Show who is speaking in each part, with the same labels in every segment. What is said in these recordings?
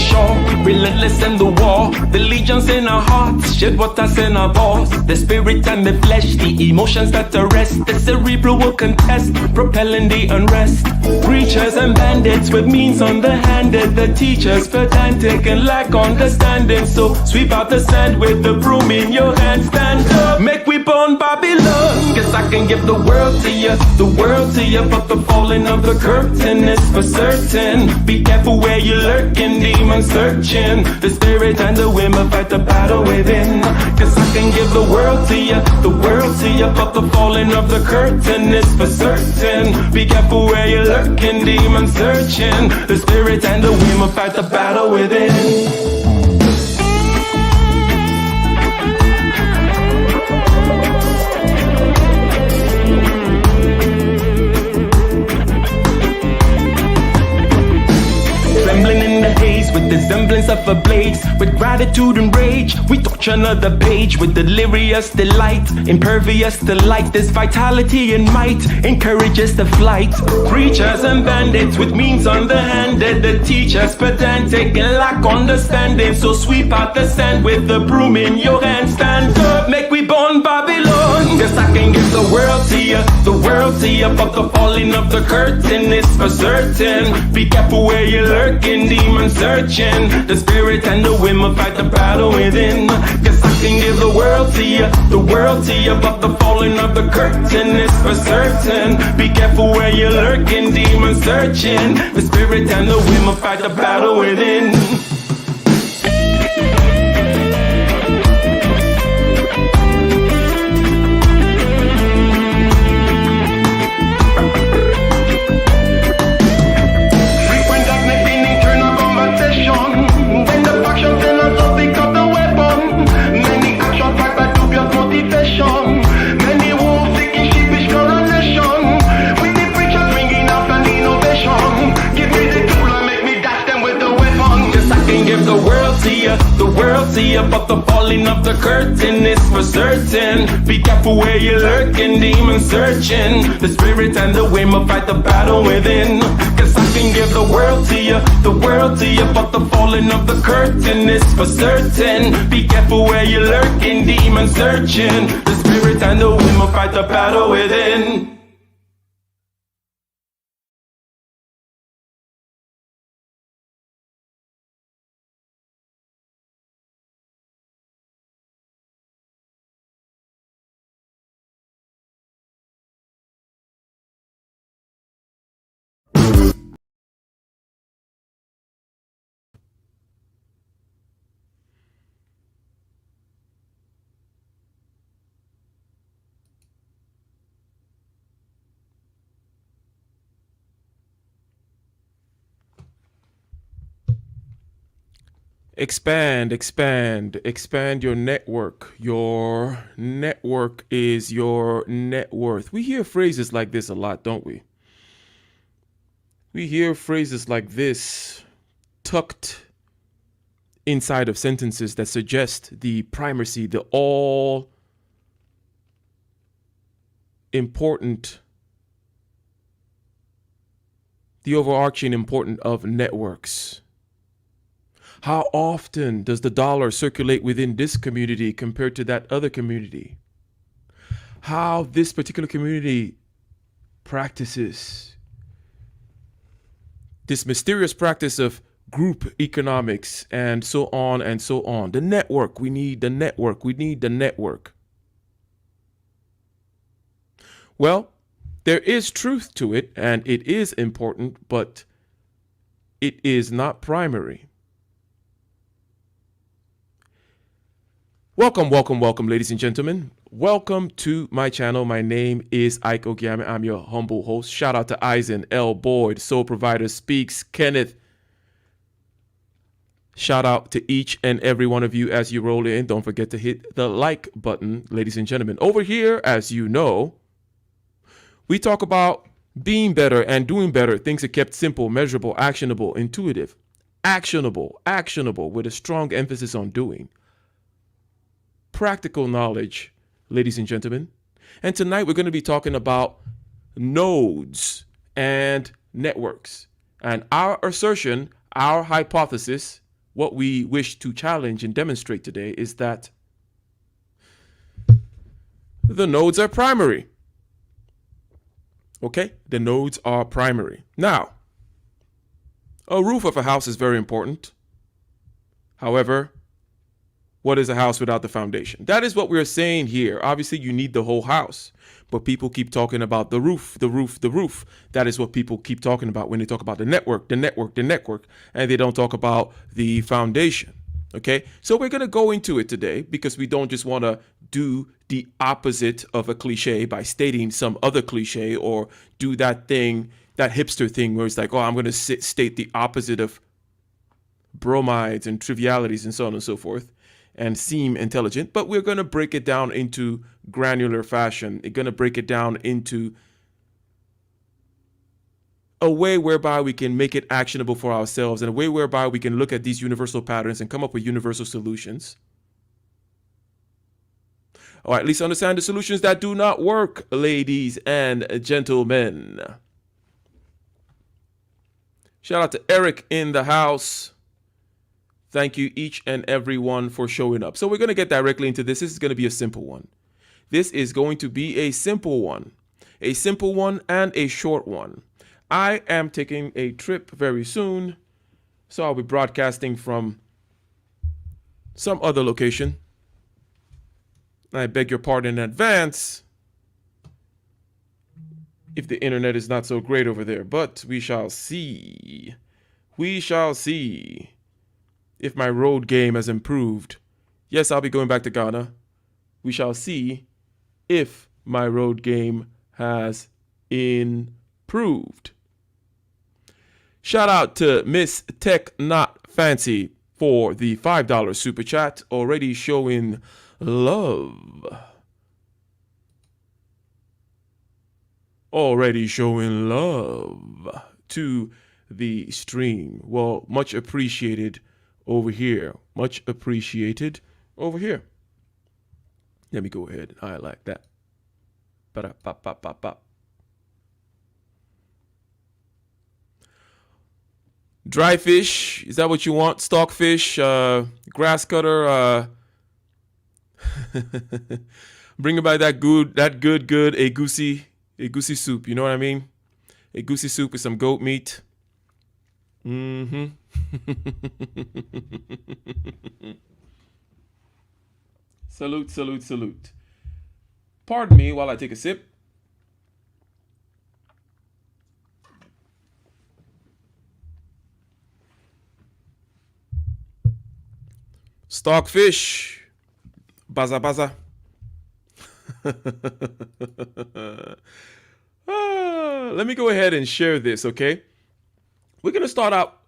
Speaker 1: shore, relentless in the war. The legions in our hearts, shed waters in our balls. The spirit and the flesh, the emotions that arrest. The cerebral will contest, propelling the unrest. Preachers and bandits with means underhanded. The teachers pedantic and lack understanding. So sweep out the sand with the broom in your hand. Stand up, make we burn Babylon. Guess I can give the world to you, the world to you. But the falling of the curtain is for certain. Be careful where you're lurking, demon searching. The spirit and the women fight the battle within. Guess I can give the world to you, the world to you. But the falling of the curtain is for certain. Be careful where you're lurking, demon searching. The spirit and the women fight the battle within. With the semblance of a blaze, with gratitude and rage, we touch another page with delirious delight, impervious to light. This vitality and might encourages the flight. Preachers and bandits with means underhanded, the teachers pedantic and lack understanding. So sweep out the sand with the broom in your hand. Stand up, make we burn Babylon. Guess I can give the world to you, the world to you. But the falling of the curtain is for certain. Be careful where you're lurking, demon searching. The spirit and the women fight the battle within. Guess I can give the world to you, the world to you. But the falling of the curtain is for certain. Be careful where you're lurking, demon searching. The spirit and the women fight the battle within. But the falling of the curtain is for certain. Be careful where you're lurking, demon searching. The spirit and the women fight the battle within. Guess I can give the world to you, the world to you. But the falling of the curtain is for certain. Be careful where you're lurking, demon searching. The spirit and the women fight the battle within. Expand, expand, expand your network. Your network is your net worth. We hear phrases like this a lot, don't we? We hear phrases like this tucked inside of sentences that suggest the primacy, the all important, the overarching importance of networks. How often does the dollar circulate within this community compared to that other community? How this particular community practices this mysterious practice of group economics and so on and so on. The network, we need the network, we need the network. Well, there is truth to it and it is important, but it is not primary. Welcome, welcome, welcome, ladies and gentlemen. Welcome to my channel. My name is Ike Ogiame. I'm your humble host. Shout out to Eisen, L. Boyd, Soul Provider Speaks, Kenneth. Shout out to each and every one of you as you roll in. Don't forget to hit the like button, ladies and gentlemen. Over here, as you know, we talk about being better and doing better. Things are kept simple, measurable, actionable, intuitive. Actionable, actionable, with a strong emphasis on doing. Practical knowledge, ladies and gentlemen. And tonight we're going to be talking about nodes and networks. And our assertion, our hypothesis,
Speaker 2: what we wish to challenge and demonstrate today is that the nodes are primary. Okay, the nodes are primary. Now, a roof of a house is very important. However, what is a house without the foundation? That is what we're saying here. Obviously, you need the whole house, but people keep talking about the roof, the roof, the roof. That is what people keep talking about when they talk about the network, the network, the network, and they don't talk about the foundation. Okay, so we're going to go into it today because we don't just want to do the opposite of a cliche by stating some other cliche or do that thing, that hipster thing where it's like, oh, I'm going to state the opposite of bromides and trivialities and so on and so forth and seem intelligent. But we're going to break it down into granular fashion. We're going to break it down into a way whereby we can make it actionable for ourselves and a way whereby we can look at these universal patterns and come up with universal solutions. Or at least understand the solutions that do not work, ladies and gentlemen. Shout out to Eric in the house. Thank you each and every one for showing up. So we're going to get directly into this. This is going to be a simple one. This is going to be a simple one and a short one. I am taking a trip very soon, so I'll be broadcasting from some other location. I beg your pardon in advance if the internet is not so great over there, but we shall see. We shall see if my road game has improved. Yes, I'll be going back to Ghana. We shall see if my road game has improved. Shout out to Miss Tech Not Fancy for the $5 super chat, already showing love. Already showing love to the stream. Well, much appreciated over here. Much appreciated over here. Let me go ahead and highlight that. Ba-da-ba-ba-ba-ba. Dry fish, is that what you want? Stockfish, grass cutter, bring by that good egusi soup. You know what I mean? Egusi soup with some goat meat. Salute, salute, salute. Pardon me while I take a sip. Stockfish. Baza baza. Let me go ahead and share this, okay? We're going to start out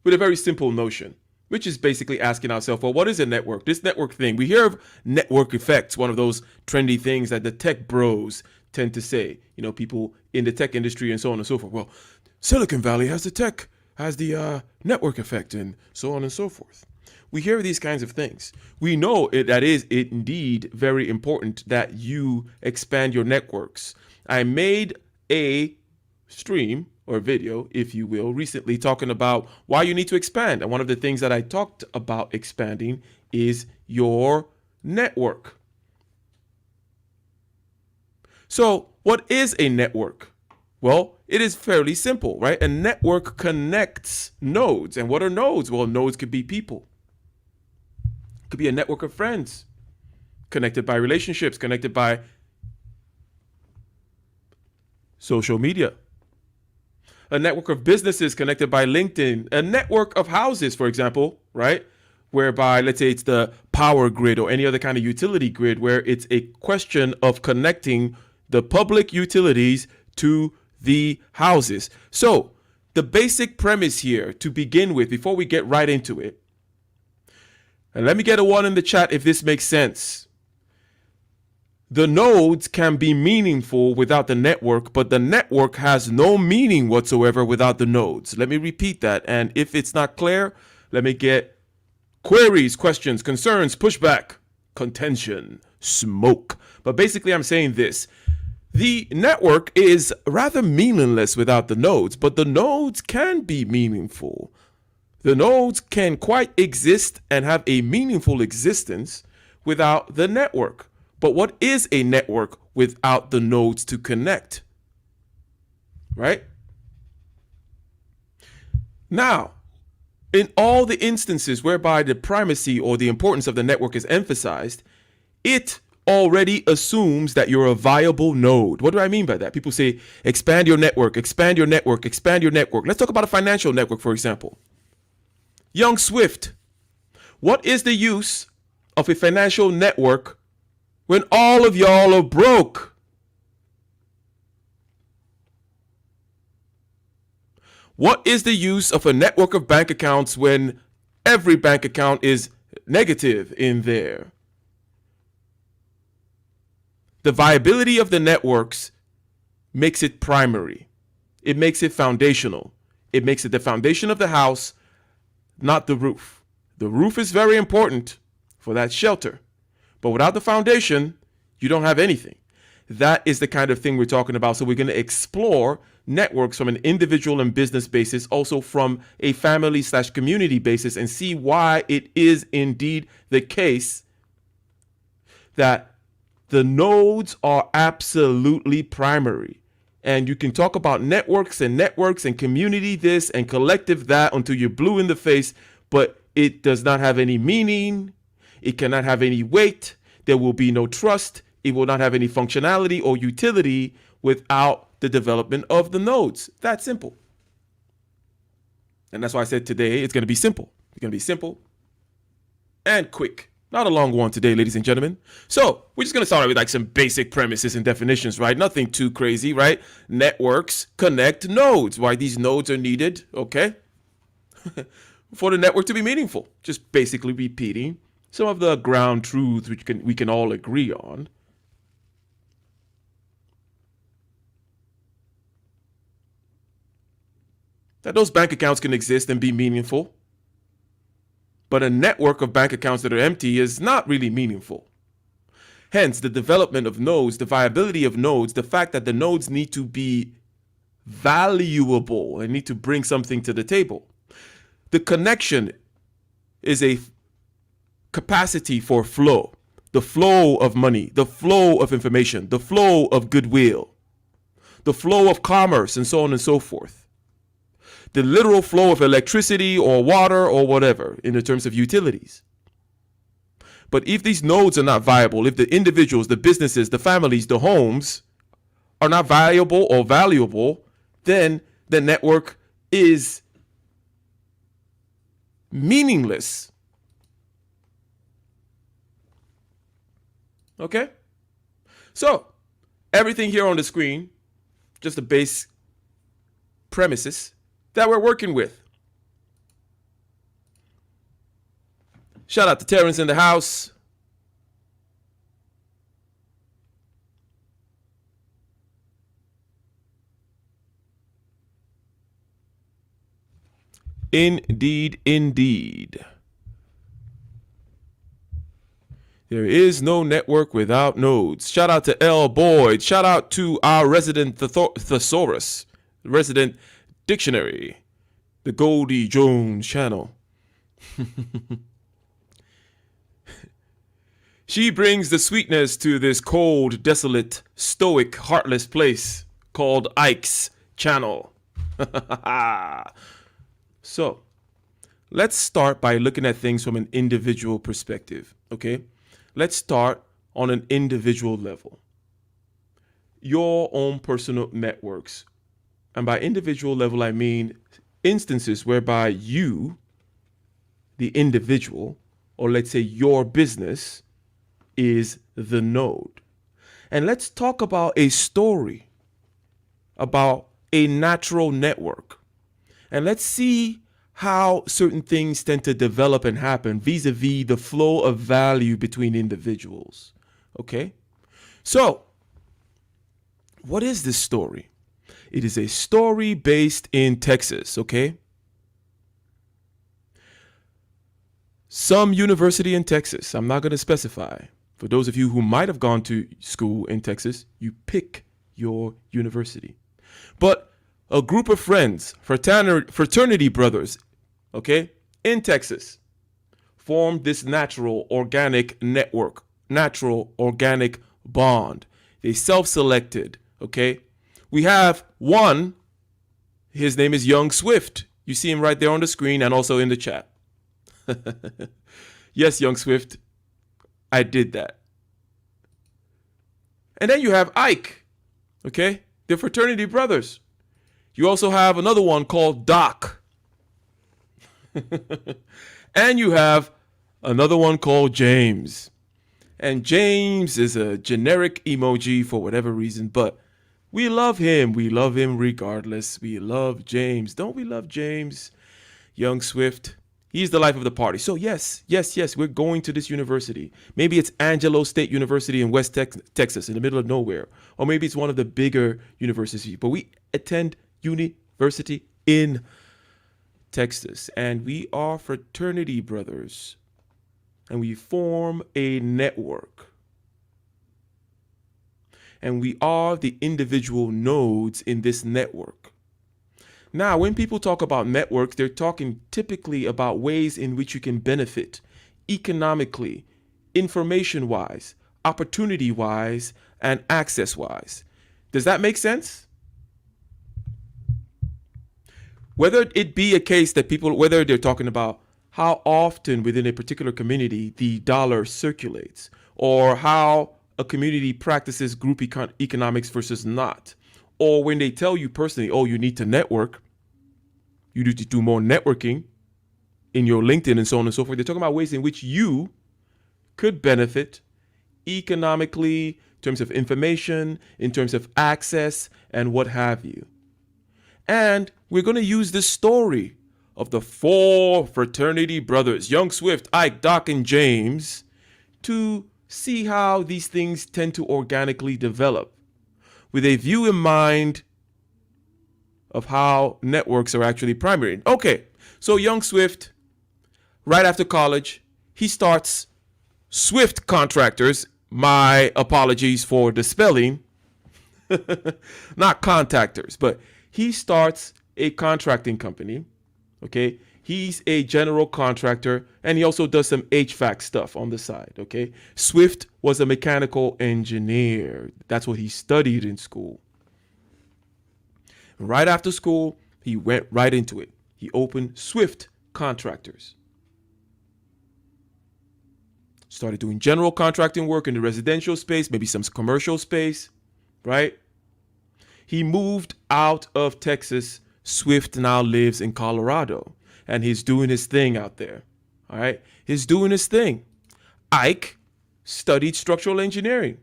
Speaker 2: with a very simple notion, which is basically asking ourselves, well, what is a network? This network thing. We hear of network effects, one of those trendy things that the tech bros tend to say, you know, people in the tech industry and so on and so forth. Well, Silicon Valley has the network effect and so on and so forth. We hear these kinds of things. We know that is indeed very important that you expand your networks. I made a stream or video, if you will, recently talking about why you need to expand. And one of the things that I talked about expanding is your network. So what is a network? Well, it is fairly simple, right? A network connects nodes. And what are nodes? Well, nodes could be people. Could be a network of friends, connected by relationships, connected by social media. A network of businesses connected by LinkedIn. A network of houses, for example, right? Whereby, let's say it's the power grid or any other kind of utility grid where it's a question of connecting the public utilities to the houses. So the basic premise here to begin with, before we get right into it, and let me get a 1 in the chat if this makes sense. The nodes can be meaningful without the network, but the network has no meaning whatsoever without the nodes. Let me repeat that. And if it's not clear, let me get queries, questions, concerns, pushback, contention, smoke. But basically, I'm saying this. The network is rather meaningless without the nodes, but the nodes can be meaningful. The nodes can quite exist and have a meaningful existence without the network. But what is a network without the nodes to connect? Right? Now, in all the instances whereby the primacy or the importance of the network is emphasized, it already assumes that you're a viable node. What do I mean by that? People say, expand your network, expand your network, expand your network. Let's talk about a financial network, for example. YoungSwift. What is the use of a financial network when all of y'all are broke? What is the use of a network of bank accounts when every bank account is negative in there? The viability of the networks makes it primary. It makes it foundational. It makes it the foundation of the house, not the roof. The roof is very important for that shelter. But without the foundation, you don't have anything. That is the kind of thing we're talking about. So we're going to explore networks from an individual and business basis, also from a family/community basis, and see why it is indeed the case that the nodes are absolutely primary. And you can talk about networks and community this and collective that until you're blue in the face, but it does not have any meaning. It cannot have any weight. There will be no trust. It will not have any functionality or utility without the development of the nodes. That's simple. And that's why I said today it's going to be simple. It's going to be simple and quick. Not a long one today, ladies and gentlemen. So we're just going to start with like some basic premises and definitions, right? Nothing too crazy, right? Networks connect nodes. Why these nodes are needed, okay? For the network to be meaningful. Just basically repeating some of the ground truths which we can all agree on. That those bank accounts can exist and be meaningful. But a network of bank accounts that are empty is not really meaningful. Hence, the development of nodes, the viability of nodes, the fact that the nodes need to be valuable and need to bring something to the table. The connection is a capacity for flow, the flow of money, the flow of information, the flow of goodwill, the flow of commerce, and so on and so forth. The literal flow of electricity or water or whatever in the terms of utilities. But if these nodes are not viable, if the individuals, the businesses, the families, the homes are not viable or valuable, then the network is meaningless. Okay? So, everything here on the screen, just the base premises that we're working with. Shout out to Terrence in the house. Indeed, indeed. There is no network without nodes. Shout out to L. Boyd. Shout out to our resident thesaurus, resident dictionary, the Goldie Jones channel. She brings the sweetness to this cold, desolate, stoic, heartless place called Ike's channel. So, let's start by looking at things from an individual perspective, okay? Let's start on an individual level. Your own personal networks. And by individual level, I mean instances whereby you, the individual, or let's say your business, is the node. And let's talk about a story about a natural network. And let's see how certain things tend to develop and happen vis-a-vis the flow of value between individuals. Okay? So, what is this story? It is a story based in Texas, okay? Some university in Texas, I'm not going to specify. For those of you who might have gone to school in Texas, you pick your university. But a group of friends, fraternity brothers, okay, in Texas, formed this natural organic network, natural organic bond. They self-selected, okay? We have one, his name is YoungSwift. You see him right there on the screen and also in the chat. Yes, YoungSwift, I did that. And then you have Ike, okay? They're fraternity brothers. You also have another one called Doc. And you have another one called James. And James is a generic emoji for whatever reason, but we love him. We love him regardless. We love James. Don't we love James? YoungSwift. He's the life of the party. So yes, we're going to this university. Maybe it's Angelo State University in West Texas, in the middle of nowhere. Or maybe it's one of the bigger universities. But we attend university in Texas. And we are fraternity brothers. And we form a network. And we are the individual nodes in this network. Now, when people talk about networks, they're talking typically about ways in which you can benefit economically, information-wise, opportunity-wise, and access-wise. Does that make sense? Whether it be a case that people, whether they're talking about how often within a particular community the dollar circulates, or how a community practices group economics versus not, or when they tell you personally, oh, you need to network, you need to do more networking in your LinkedIn and so on and so forth. They're talking about ways in which you could benefit economically, in terms of information, in terms of access, and what have you. And we're going to use this story of the four fraternity brothers, YoungSwift, Ike, Doc, and James, to see how these things tend to organically develop, with a view in mind of how networks are actually primary. Okay, so YoungSwift, right after college, he starts Swift Contractors. My apologies for the spelling. Not contactors, but he starts a contracting company. Okay, he's a general contractor, and he also does some HVAC stuff on the side. Okay, Swift was a mechanical engineer. That's what he studied in school. Right after school, he went right into it. He opened Swift Contractors. Started doing general contracting work in the residential space, maybe some commercial space, right? He moved out of Texas. Swift now lives in Colorado, and he's doing his thing out there, all right? He's doing his thing. Ike studied structural engineering,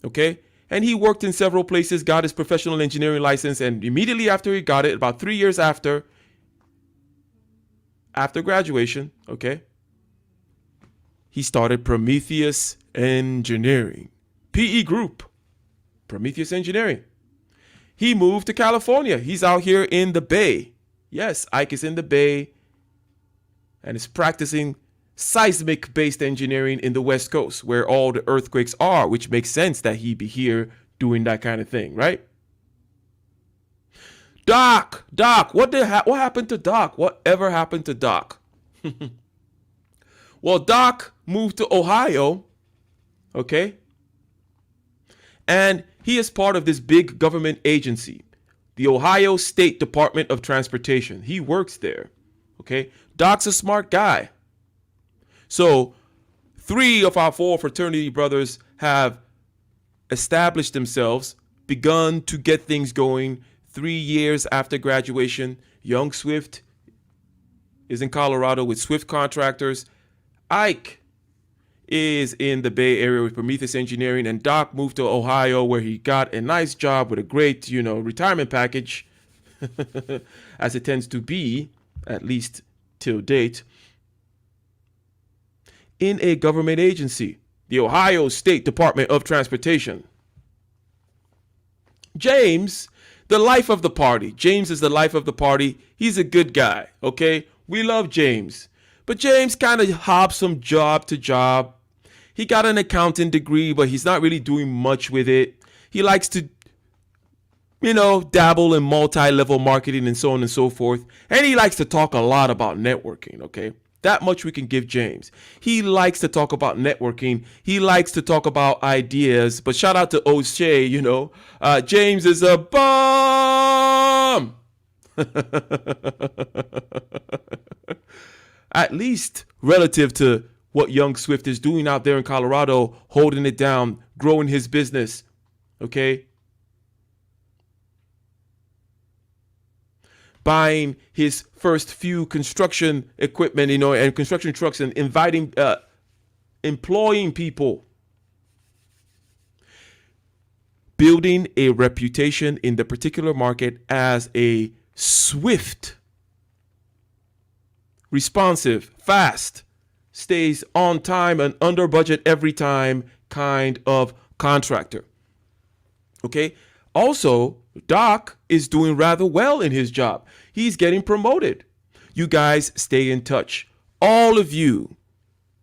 Speaker 2: okay? And he worked in several places, got his professional engineering license, and immediately after he got it, about 3 years after graduation, okay, he started Prometheus Engineering. PE Group, Prometheus Engineering. He moved to California. He's out here in the Bay. Yes, Ike is in the Bay and is practicing seismic-based engineering in the West Coast, where all the earthquakes are, which makes sense that he be here doing that kind of thing, right? Doc, what happened to Doc? Whatever happened to Doc? Well, Doc moved to Ohio, okay? And he is part of this big government agency, the Ohio State Department of Transportation. He works there, okay? Doc's a smart guy. So 3 of our 4 fraternity brothers have established themselves, begun to get things going 3 years after graduation. YoungSwift is in Colorado with Swift Contractors. Ike is in the Bay Area with Prometheus Engineering, and Doc moved to Ohio, where he got a nice job with a great, retirement package, as it tends to be, at least till date, in a government agency, the Ohio State Department of Transportation. James, the life of the party. James is the life of the party. He's a good guy, okay? We love James. But James kind of hops from job to job. He got an accounting degree, but he's not really doing much with it. He likes to dabble in multi-level marketing and so on and so forth. And he likes to talk a lot about networking, okay? That much we can give James. He likes to talk about networking. He likes to talk about ideas. But shout out to O'Shea, James is a bum. At least relative to what YoungSwift is doing out there in Colorado, holding it down, growing his business, okay? Buying his first few construction equipment, and construction trucks, and employing people. Building a reputation in the particular market as a swift, responsive, fast, stays on time and under budget every time kind of contractor. Okay? Also, Doc is doing rather well in his job. He's getting promoted. You guys stay in touch. All of you,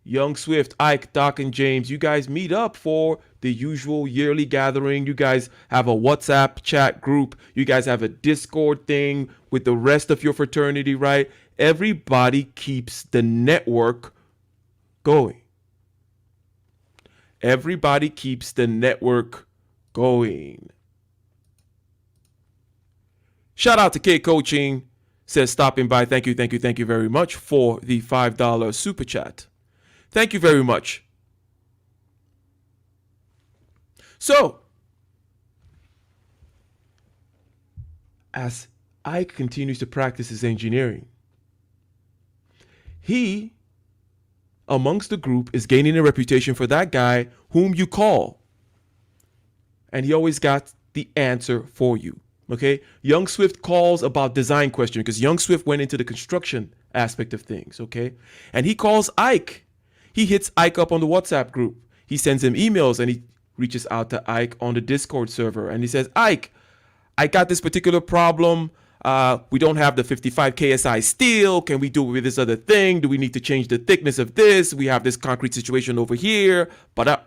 Speaker 2: YoungSwift, Ike, Doc, and James, you guys meet up for the usual yearly gathering. You guys have a WhatsApp chat group. You guys have a Discord thing with the rest of your fraternity, right? Everybody keeps the network going. Everybody keeps the network going. Shout out to K Coaching, says stopping by. Thank you very much for the $5 super chat. Thank you very much. So, as Ike continues to practice his engineering, he, amongst the group, is gaining a reputation for that guy whom you call. And he always got the answer for you. Okay? YoungSwift calls about design question because YoungSwift went into the construction aspect of things. Okay? And he calls Ike. He hits Ike up on the WhatsApp group. He sends him emails and he reaches out to Ike on the Discord server. And he says, Ike, I got this particular problem. We don't have the 55 KSI steel. Can we do it with this other thing? Do we need to change the thickness of this? We have this concrete situation over here. But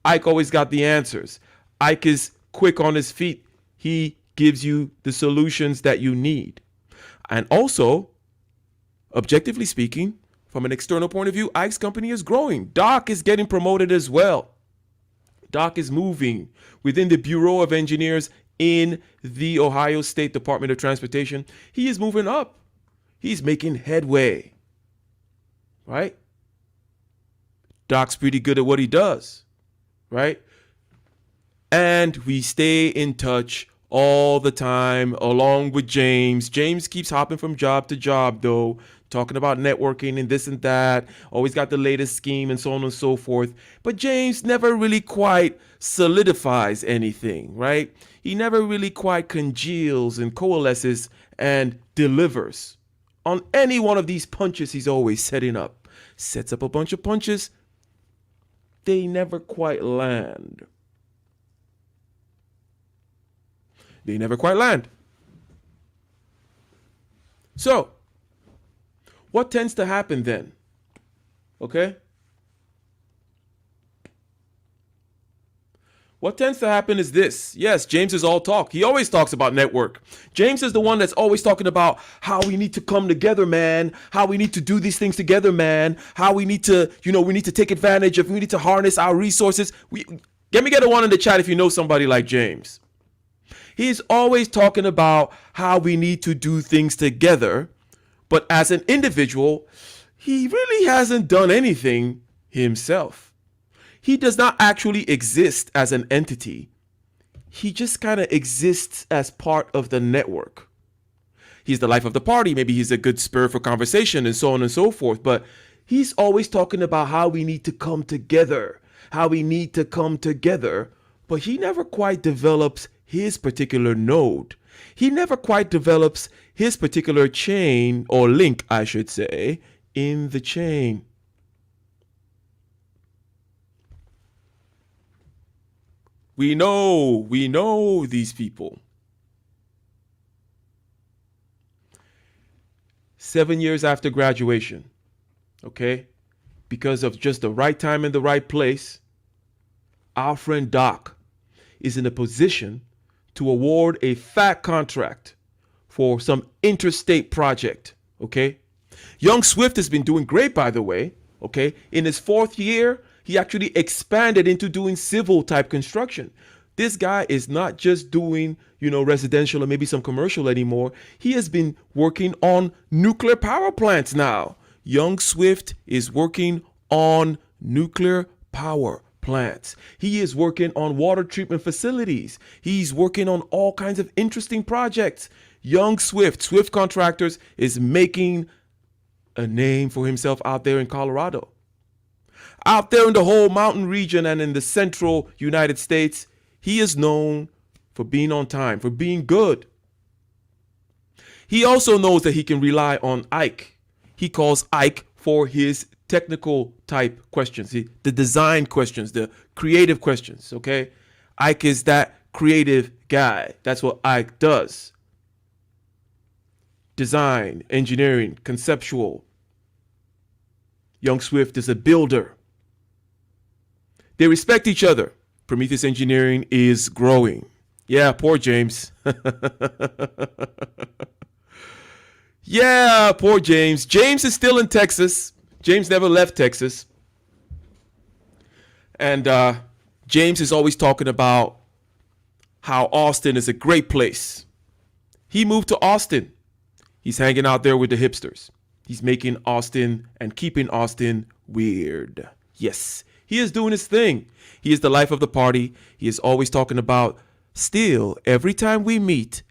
Speaker 2: Ike always got the answers. Ike is quick on his feet. He gives you the solutions that you need. And also, objectively speaking, from an external point of view, Ike's company is growing. Doc is getting promoted as well. Doc is moving within the Bureau of Engineers in the Ohio State Department of Transportation. He is moving up. He's making headway. Right? Doc's pretty good at what he does. Right? And we stay in touch all the time, along with James. James keeps hopping from job to job, though, talking about networking and this and that. Always got the latest scheme and so on and so forth. But James never really quite solidifies anything, right? He never really quite congeals and coalesces and delivers on any one of these punches he's always setting up. Sets up a bunch of punches. They never quite land. They never quite land. So, what tends to happen then? Okay? What tends to happen is this. Yes, James is all talk. He always talks about network. James is the one that's always talking about how we need to come together, man. How we need to do these things together, man. How we need to, we need to take advantage of, we need to harness our resources. Get a one in the chat if you know somebody like James. He's always talking about how we need to do things together. But as an individual, he really hasn't done anything himself. He does not actually exist as an entity. He just kind of exists as part of the network. He's the life of the party. Maybe he's a good spur for conversation and so on and so forth. But he's always talking about how we need to come together. How we need to come together. But he never quite develops his particular node. He never quite develops his particular chain, or link, I should say, in the chain. We know these people. 7 years after graduation, okay, because of just the right time and the right place, our friend Doc is in a position to award a fat contract for some interstate project. Okay. YoungSwift has been doing great, by the way. Okay. In his 4th year, he actually expanded into doing civil type construction. This guy is not just doing, residential or maybe some commercial anymore. He has been working on nuclear power plants now. YoungSwift is working on nuclear power plants. He is working on water treatment facilities. He's working on all kinds of interesting projects. YoungSwift, Swift Contractors, is making a name for himself out there in Colorado. Out there in the whole mountain region and in the central United States, he is known for being on time, for being good. He also knows that he can rely on Ike. He calls Ike for his technical type questions, the design questions, the creative questions, okay? Ike is that creative guy. That's what Ike does. Design, engineering, conceptual. YoungSwift is a builder. They respect each other. Prometheus Engineering is growing. Yeah, poor James. Yeah, poor James. James is still in Texas. James never left Texas. And James is always talking about how Austin is a great place. He moved to Austin. He's hanging out there with the hipsters. He's making Austin and keeping Austin weird. Yes, he is doing his thing. He is the life of the party. He is always talking about, still, every time we meet,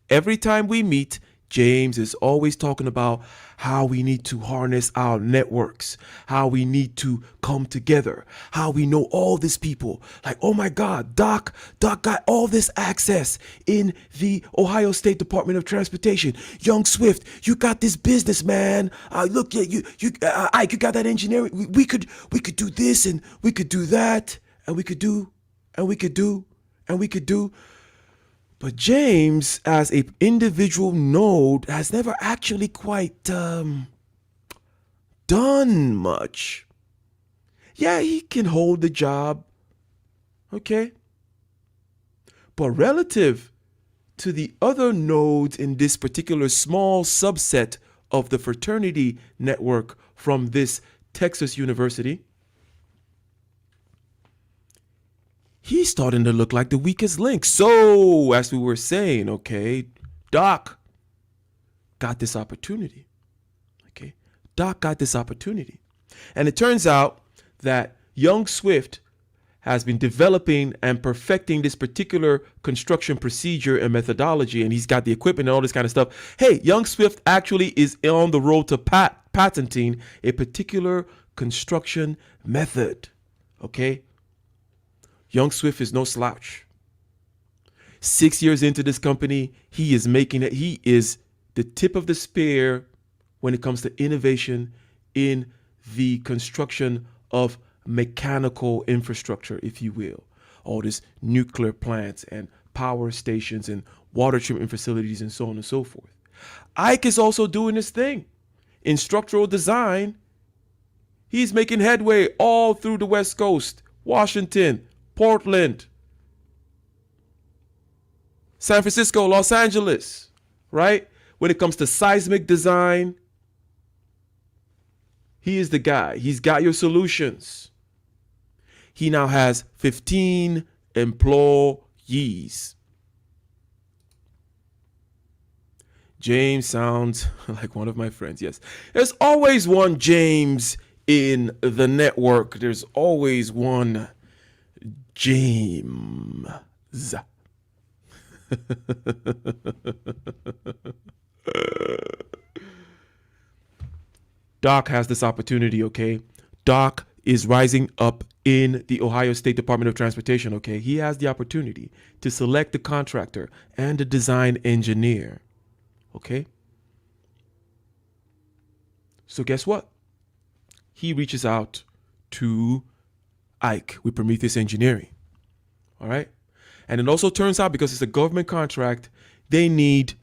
Speaker 2: James is always talking about how we need to harness our networks, how we need to come together, how we know all these people. Like, oh my God, Doc got all this access in the Ohio State Department of Transportation. YoungSwift, you got this business, man. Look at you, Ike, you got that engineering. We could do this and we could do that and we could do and we could do and we could do. But James, as an individual node, has never actually quite done much. Yeah, he can hold the job, okay? But relative to the other nodes in this particular small subset of the fraternity network from this Texas university, he's starting to look like the weakest link. So, as we were saying, okay, Doc got this opportunity. Okay, Doc got this opportunity. And it turns out that YoungSwift has been developing and perfecting this particular construction procedure and methodology, and he's got the equipment and all this kind of stuff. Hey, YoungSwift actually is on the road to patenting a particular construction method. Okay? YoungSwift is no slouch. 6 years into this company, he is making it. He is the tip of the spear when it comes to innovation in the construction of mechanical infrastructure, if you will. All this nuclear plants and power stations and water treatment facilities and so on and so forth. Ike is also doing his thing. In structural design, he's making headway all through the West Coast, Washington, Portland, San Francisco, Los Angeles, right? When it comes to seismic design, he is the guy. He's got your solutions. He now has 15 employees. James sounds like one of my friends. Yes, there's always one James in the network. There's always one James. Doc has this opportunity, okay? Doc is rising up in the Ohio State Department of Transportation, okay? He has the opportunity to select the contractor and the design engineer, okay? So guess what? He reaches out to Ike with Prometheus Engineering. All right. And it also turns out, because it's a government contract, they need,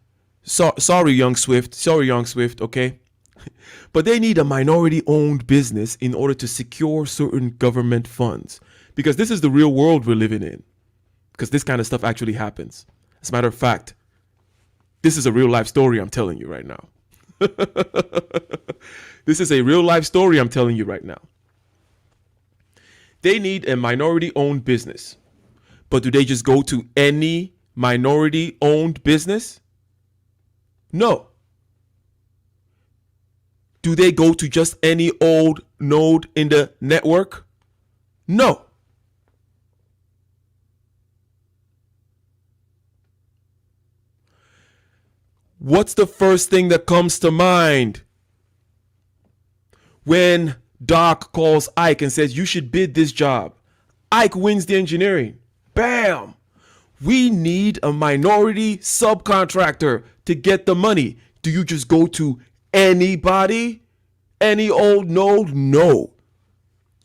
Speaker 2: sorry, YoungSwift, okay? But they need a minority owned business in order to secure certain government funds. Because this is the real world we're living in. Because this kind of stuff actually happens. As a matter of fact, this is a real life story I'm telling you right now. This is a real life story I'm telling you right now. They need a minority owned business. But do they just go to any minority owned business? No. Do they go to just any old node in the network? No. What's the first thing that comes to mind when Doc calls Ike and says, you should bid this job? Ike wins the engineering. Bam! We need a minority subcontractor to get the money. Do you just go to anybody? Any old node? No.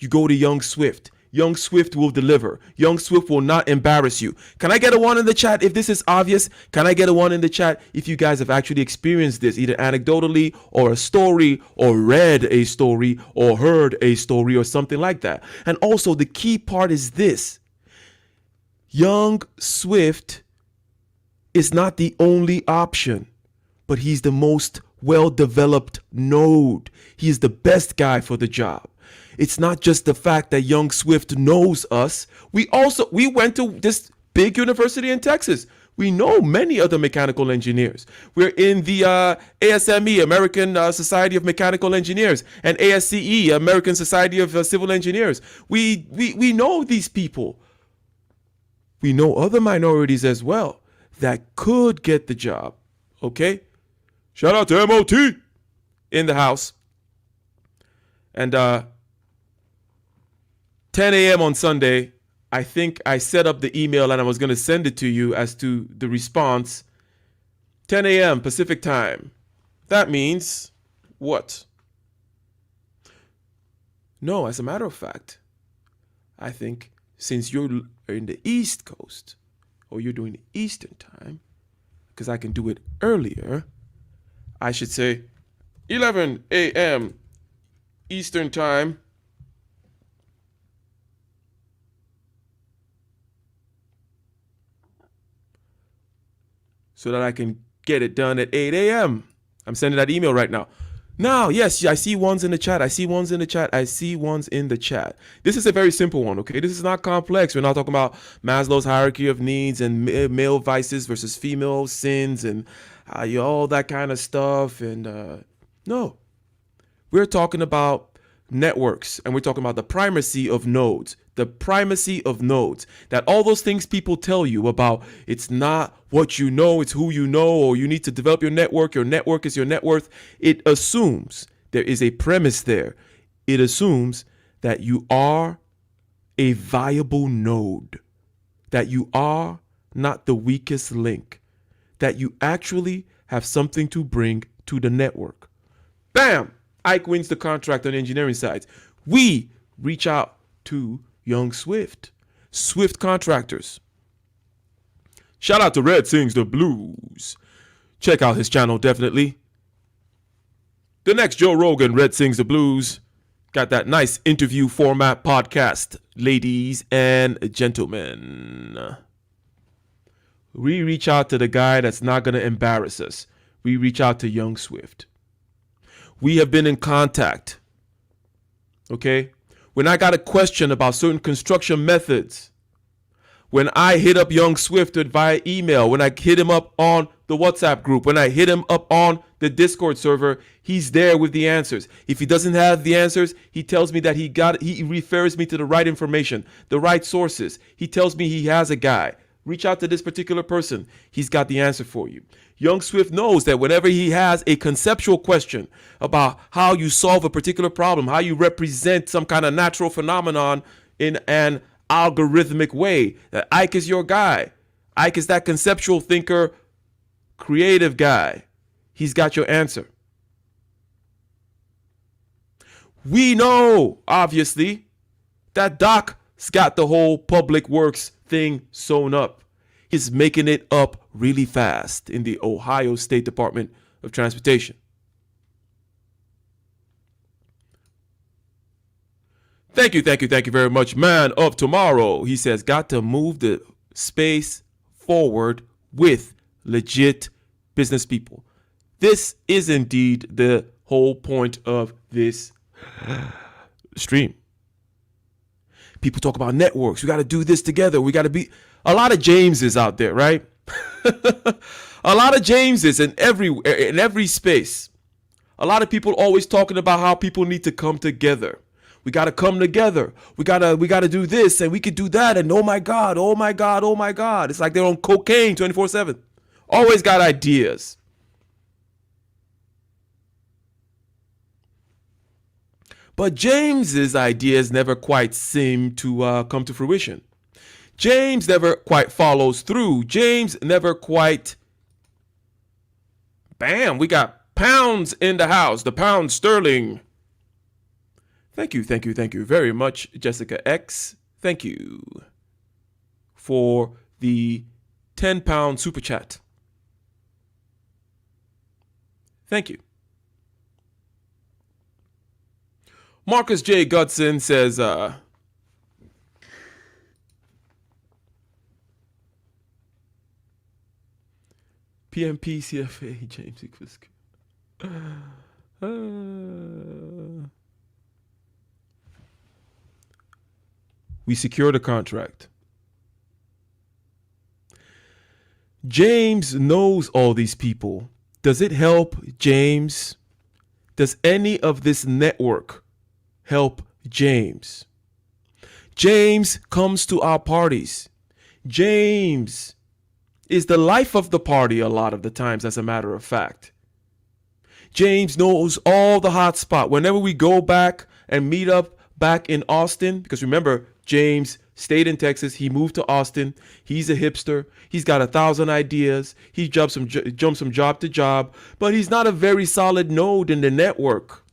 Speaker 2: You go to YoungSwift. YoungSwift will deliver. YoungSwift will not embarrass you. Can I get a 1 in the chat if this is obvious? Can I get a 1 in the chat if you guys have actually experienced this, either anecdotally or a story or read a story or heard a story or something like that? And also the key part is this. YoungSwift is not the only option, but he's the most well-developed node. He is the best guy for the job. It's not just the fact that YoungSwift knows us. We went to this big university in Texas. We know many other mechanical engineers. We're in the ASME, American Society of Mechanical Engineers, and ASCE, American Society of Civil Engineers. We know these people. We know other minorities as well that could get the job. Okay? Shout out to MOT in the house. And 10 a.m. on Sunday, I think I set up the email and I was going to send it to you as to the response. 10 a.m. Pacific time. That means what? No, as a matter of fact, I think since you're in the East Coast or you're doing the Eastern time, because I can do it earlier, I should say 11 a.m. Eastern time. So that I can get it done at 8 a.m. I'm sending that email right now. Now, yes, I see ones in the chat. I see ones in the chat. I see ones in the chat. This is a very simple one, okay? This is not complex. We're not talking about Maslow's hierarchy of needs and male vices versus female sins and all that kind of stuff. And no, we're talking about networks, and we're talking about the primacy of nodes. The primacy of nodes. That all those things people tell you about, it's not what you know, it's who you know, or you need to develop your network is your net worth. It assumes there is a premise there. It assumes that you are a viable node, that you are not the weakest link, that you actually have something to bring to the network. Bam! Ike wins the contract on the engineering side. We reach out to YoungSwift, Swift contractors. Shout out to Red Sings the Blues. Check out his channel, definitely. The next Joe Rogan, Red Sings the Blues. Got that nice interview format podcast, ladies and gentlemen. We reach out to the guy that's not going to embarrass us. We reach out to YoungSwift. We have been in contact. Okay? When I got a question about certain construction methods, when I hit up YoungSwift via email, when I hit him up on the WhatsApp group, when I hit him up on the Discord server, he's there with the answers. If he doesn't have the answers, he tells me that he refers me to the right information, the right sources. He tells me he has a guy. Reach out to this particular person. He's got the answer for you. YoungSwift knows that whenever he has a conceptual question about how you solve a particular problem, how you represent some kind of natural phenomenon in an algorithmic way, that Ike is your guy. Ike is that conceptual thinker, creative guy. He's got your answer. We know, obviously, that Doc's got the whole public works thing sewn up. He's making it up really fast in the Ohio State Department of Transportation. Thank you very much, man of tomorrow. He says, got to move the space forward with legit business people. This is indeed the whole point of this stream. People talk about networks. We got to do this together. We got to be a lot of Jameses out there, right? A lot of Jameses in every space. A lot of people always talking about how people need to come together. We got to come together. We got to do this and we could do that. And oh my God, oh my God, oh my God. It's like they're on cocaine 24/7. Always got ideas. But James's ideas never quite seem to come to fruition. James never quite follows through. James never quite. Bam, we got pounds in the house. The pound sterling. Thank you very much, Jessica X. Thank you for the 10-pound super chat. Thank you. Marcus J. Gutson says, PMP CFA James equals. We secured a contract. James knows all these people. Does it help James? Does any of this network help James? James comes to our parties. James is the life of the party a lot of the times, as a matter of fact. James knows all the hot spot. Whenever we go back and meet up back in Austin, because remember, James stayed in Texas. He moved to Austin. He's a hipster. He's got 1,000 ideas. He jumps from job to job, but he's not a very solid node in the network.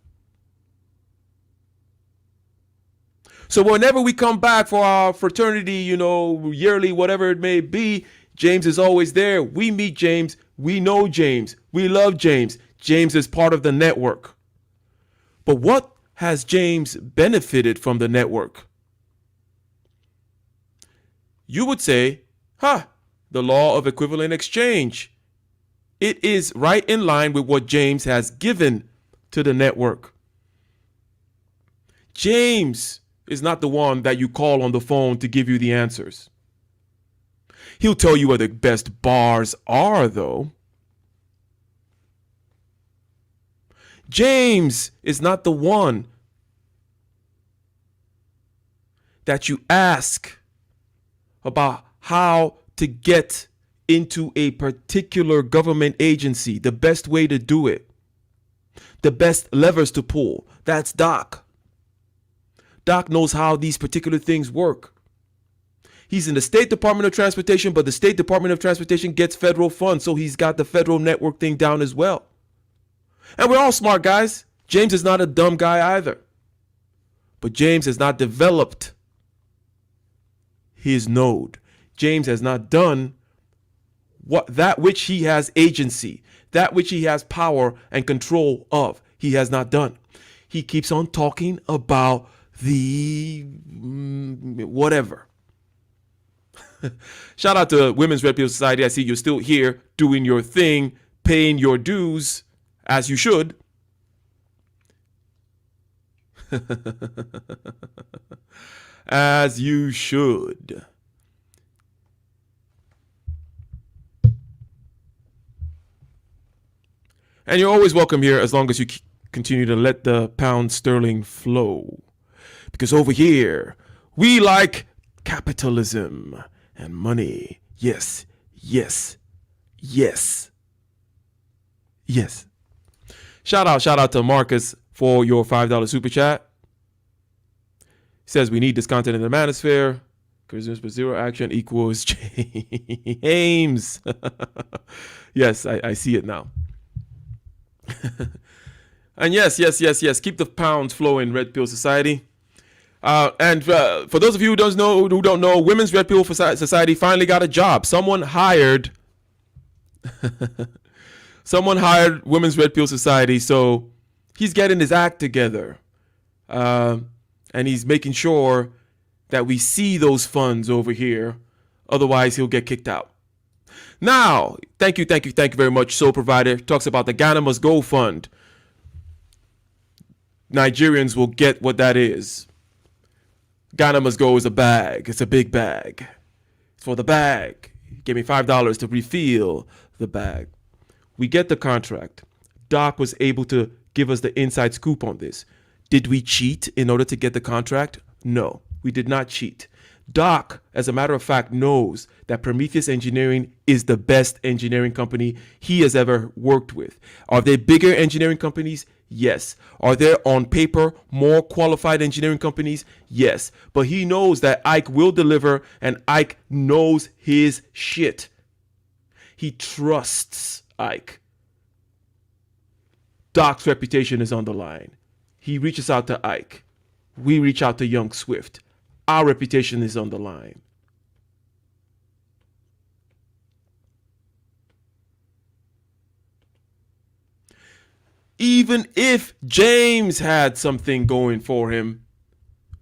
Speaker 2: So whenever we come back for our fraternity, yearly, whatever it may be, James is always there. We meet James. We know James. We love James. James is part of the network. But what has James benefited from the network? You would say, the law of equivalent exchange. It is right in line with what James has given to the network. James is not the one that you call on the phone to give you the answers. He'll tell you where the best bars are, though. James is not the one that you ask about how to get into a particular government agency, the best way to do it, the best levers to pull. That's Doc. Doc knows how these particular things work. He's in the State Department of Transportation, but the State Department of Transportation gets federal funds, so he's got the federal network thing down as well. And we're all smart guys. James is not a dumb guy either. But James has not developed his node. James has not done that which he has agency, that which he has power and control of. He has not done. He keeps on talking about the whatever. Shout out to Women's Red Pill Society. I see you're still here doing your thing, paying your dues as you should. As you should. And you're always welcome here as long as you continue to let the pound sterling flow. Because over here, we like capitalism and money. Yes, yes, yes, yes. Shout out to Marcus for your $5 super chat. He says we need this content in the manosphere. Charisma for zero action equals James. Yes, I see it now. And yes. Keep the pounds flowing, Red Pill Society. And for those of you who don't know, Women's Red Pill Society finally got a job. Someone hired Women's Red Pill Society, so he's getting his act together. And he's making sure that we see those funds over here. Otherwise, he'll get kicked out. Now, thank you very much. Soul Provider talks about the Ghana Must Go Fund. Nigerians will get what that is. Ghana Must Go is a bag. It's a big bag. It's for the bag. Give me $5 to refill the bag. We get the contract. Doc was able to give us the inside scoop on this. Did we cheat in order to get the contract? No, we did not cheat. Doc, as a matter of fact, knows that Prometheus Engineering is the best engineering company he has ever worked with. Are there bigger engineering companies? Yes. Are there on paper more qualified engineering companies? Yes. But he knows that Ike will deliver, and Ike knows his shit. He trusts Ike. Doc's reputation is on the line. He reaches out to Ike. We reach out to YoungSwift. Our reputation is on the line. Even if James had something going for him,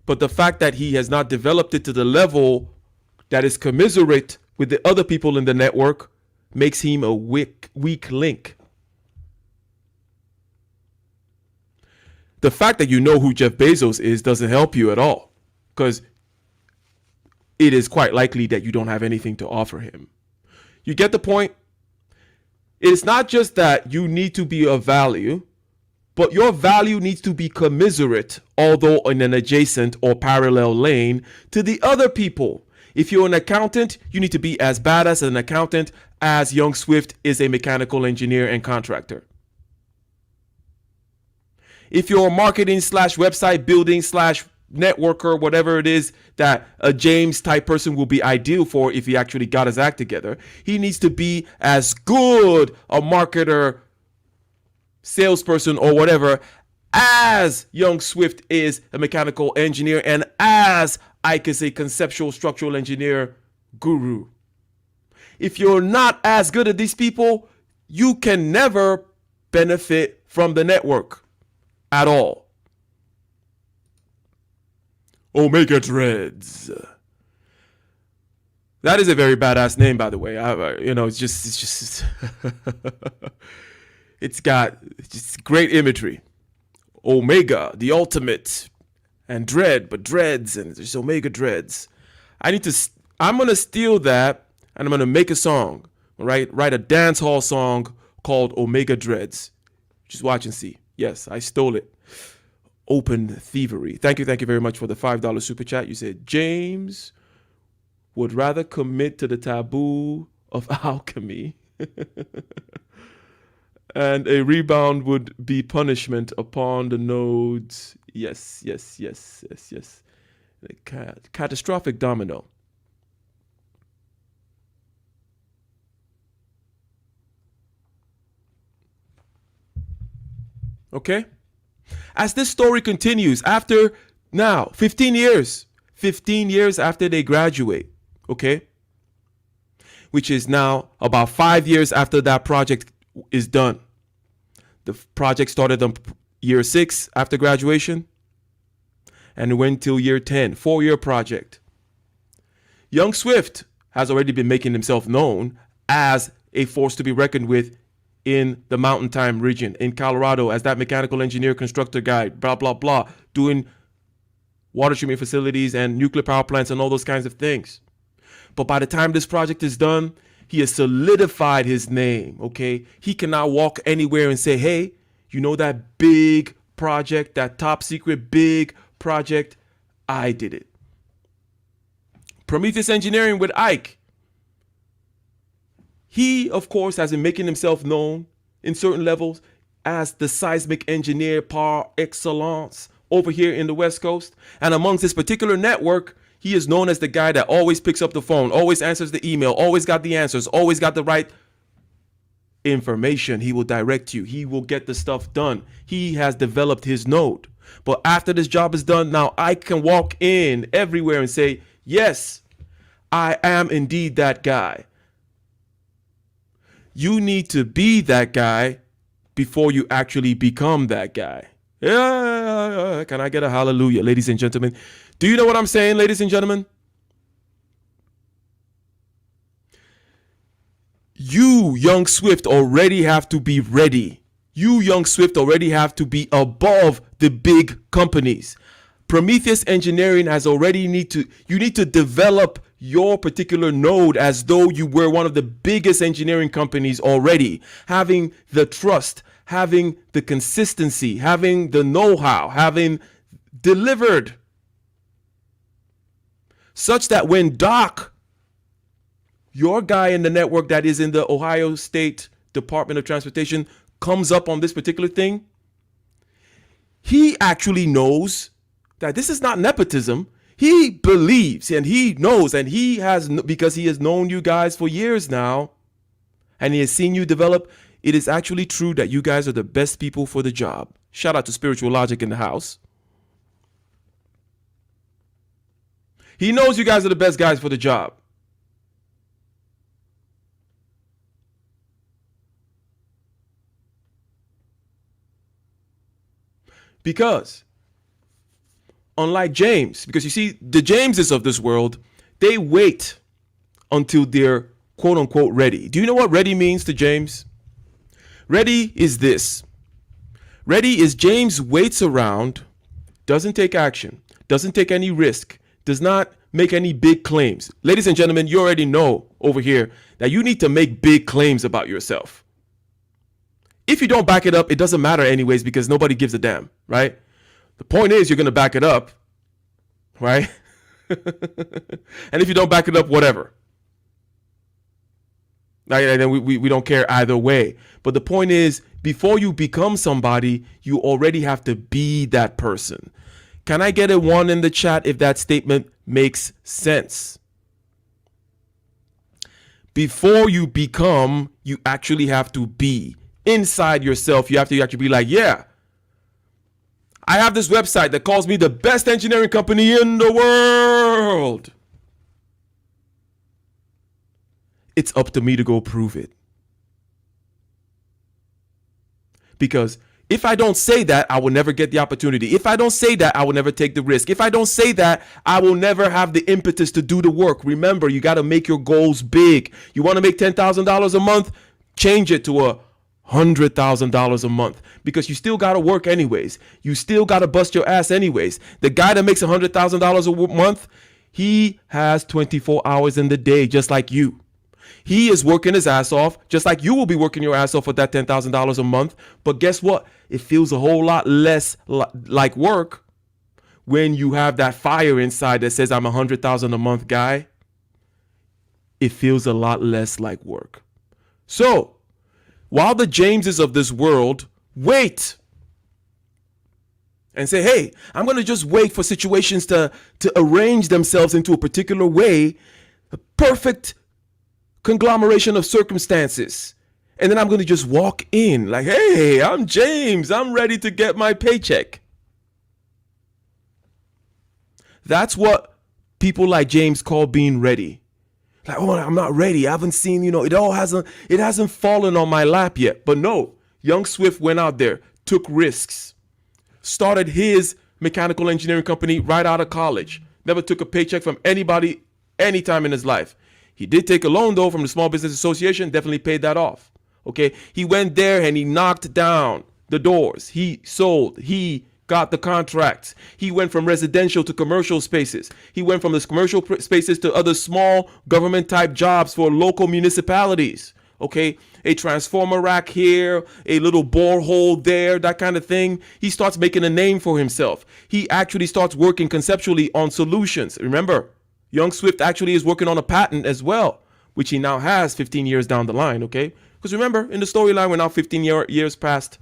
Speaker 2: but the fact that he has not developed it to the level that is commiserate with the other people in the network makes him a weak link. The fact that you know who Jeff Bezos is doesn't help you at all, because it is quite likely that you don't have anything to offer him. You get the point? It's not just that you need to be of value, but your value needs to be commiserate, although in an adjacent or parallel lane to the other people. If you're an accountant, you need to be as bad as an accountant as YoungSwift is a mechanical engineer and contractor. If you're a marketing / website building / networker, whatever it is that a James type person will be ideal for if he actually got his act together, he needs to be as good a marketer, salesperson, or whatever as YoungSwift is a mechanical engineer and as Ike is a conceptual structural engineer guru. If you're not as good at these people, you can never benefit from the network at all. Omega Dreads. That is a very badass name, by the way. It's just it's got just great imagery. Omega, the ultimate, and Dread, but dreads, and there's Omega Dreads. I'm gonna steal that, and I'm gonna make a song, right? Write a dance hall song called Omega Dreads. Just watch and see. Yes, I stole it. Open thievery. Thank you very much for the $5 super chat. You said James would rather commit to the taboo of alchemy and a rebound would be punishment upon the nodes. Yes. Catastrophic domino. Okay? As this story continues, after now 15 years after they graduate, okay, which is now about 5 years after that project is done. The project started on year 6 after graduation and went till year 10, 4-year project. YoungSwift has already been making himself known as a force to be reckoned with in the Mountain Time region, in Colorado, as that mechanical engineer, constructor guy, blah, blah, blah, doing water treatment facilities and nuclear power plants and all those kinds of things. But by the time this project is done, he has solidified his name, okay? He can now walk anywhere and say, hey, you know that big project, that top secret big project? I did it. Prometheus Engineering with Ike. He, of course, has been making himself known in certain levels as the seismic engineer par excellence over here in the West Coast. And amongst this particular network, he is known as the guy that always picks up the phone, always answers the email, always got the answers, always got the right information. He will direct you. He will get the stuff done. He has developed his node. But after this job is done, now I can walk in everywhere and say, yes, I am indeed that guy. You need to be that guy before you actually become that guy. Yeah, can I get a hallelujah, ladies and gentlemen? Do you know what I'm saying, ladies and gentlemen? You, YoungSwift, already have to be ready. You, YoungSwift, already have to be above the big companies. Prometheus Engineering has already you need to develop your particular node as though you were one of the biggest engineering companies already, having the trust, having the consistency, having the know-how, having delivered, such that when Doc, your guy in the network that is in the Ohio State Department of Transportation, comes up on this particular thing, he actually knows that this is not nepotism. He believes and he knows, and he has, because he has known you guys for years now and he has seen you develop. It is actually true that you guys are the best people for the job. Shout out to Spiritual Logic in the house. He knows you guys are the best guys for the job. Because unlike James, because you see, the Jameses of this world, they wait until they're quote unquote ready. Do you know what ready means to James? Ready is this. Ready is James waits around, doesn't take action, doesn't take any risk, does not make any big claims. Ladies and gentlemen, you already know over here that you need to make big claims about yourself. If you don't back it up, it doesn't matter anyways, because nobody gives a damn, right? The point is you're going to back it up, right? And if you don't back it up, whatever. Then we don't care either way. But the point is, before you become somebody, you already have to be that person. Can I get a 1 in the chat if that statement makes sense? Before you become, you actually have to be. Inside yourself, you have to actually be like, yeah, I have this website that calls me the best engineering company in the world. It's up to me to go prove it. Because if I don't say that, I will never get the opportunity. If I don't say that, I will never take the risk. If I don't say that, I will never have the impetus to do the work. Remember, you got to make your goals big. You want to make $10,000 a month? Change it to $100,000 a month, because you still got to work anyways. You still got to bust your ass anyways. The guy that makes $100,000 a month, he has 24 hours in the day, just like you. He is working his ass off, just like you will be working your ass off for that $10,000 a month. But guess what? It feels a whole lot less like work when you have that fire inside that says, I'm $100,000 a month guy. It feels a lot less like work. So, while the Jameses of this world wait and say, hey, I'm going to just wait for situations to arrange themselves into a particular way, a perfect conglomeration of circumstances. And then I'm going to just walk in like, hey, I'm James. I'm ready to get my paycheck. That's what people like James call being ready. Like, oh, I'm not ready. I haven't seen, it hasn't fallen on my lap yet. But no, YoungSwift went out there, took risks, started his mechanical engineering company right out of college, never took a paycheck from anybody anytime in his life. He did take a loan, though, from the Small Business Association, definitely paid that off. Okay, he went there and he knocked down the doors. He sold, he got the contracts. He went from residential to commercial spaces. He went from the commercial spaces to other small government type jobs for local municipalities. Okay, a transformer rack here, a little borehole there, that kind of thing. He starts making a name for himself. He actually starts working conceptually on solutions. Remember, YoungSwift actually is working on a patent as well, which he now has 15 years down the line. Okay, because remember, in the storyline, we're now 15 years past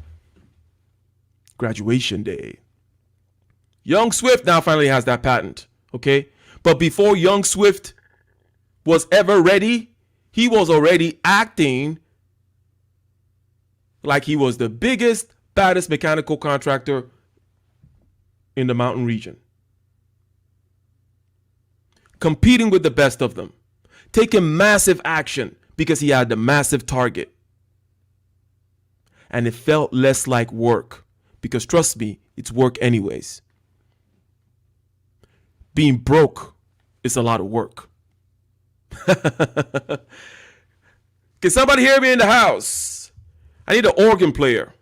Speaker 2: graduation day. YoungSwift now finally has that patent, okay? But before YoungSwift was ever ready, he was already acting like he was the biggest, baddest mechanical contractor in the mountain region. Competing with the best of them. Taking massive action because he had the massive target. And it felt less like work. Because trust me, it's work anyways. Being broke is a lot of work. Can somebody hear me in the house? I need an organ player.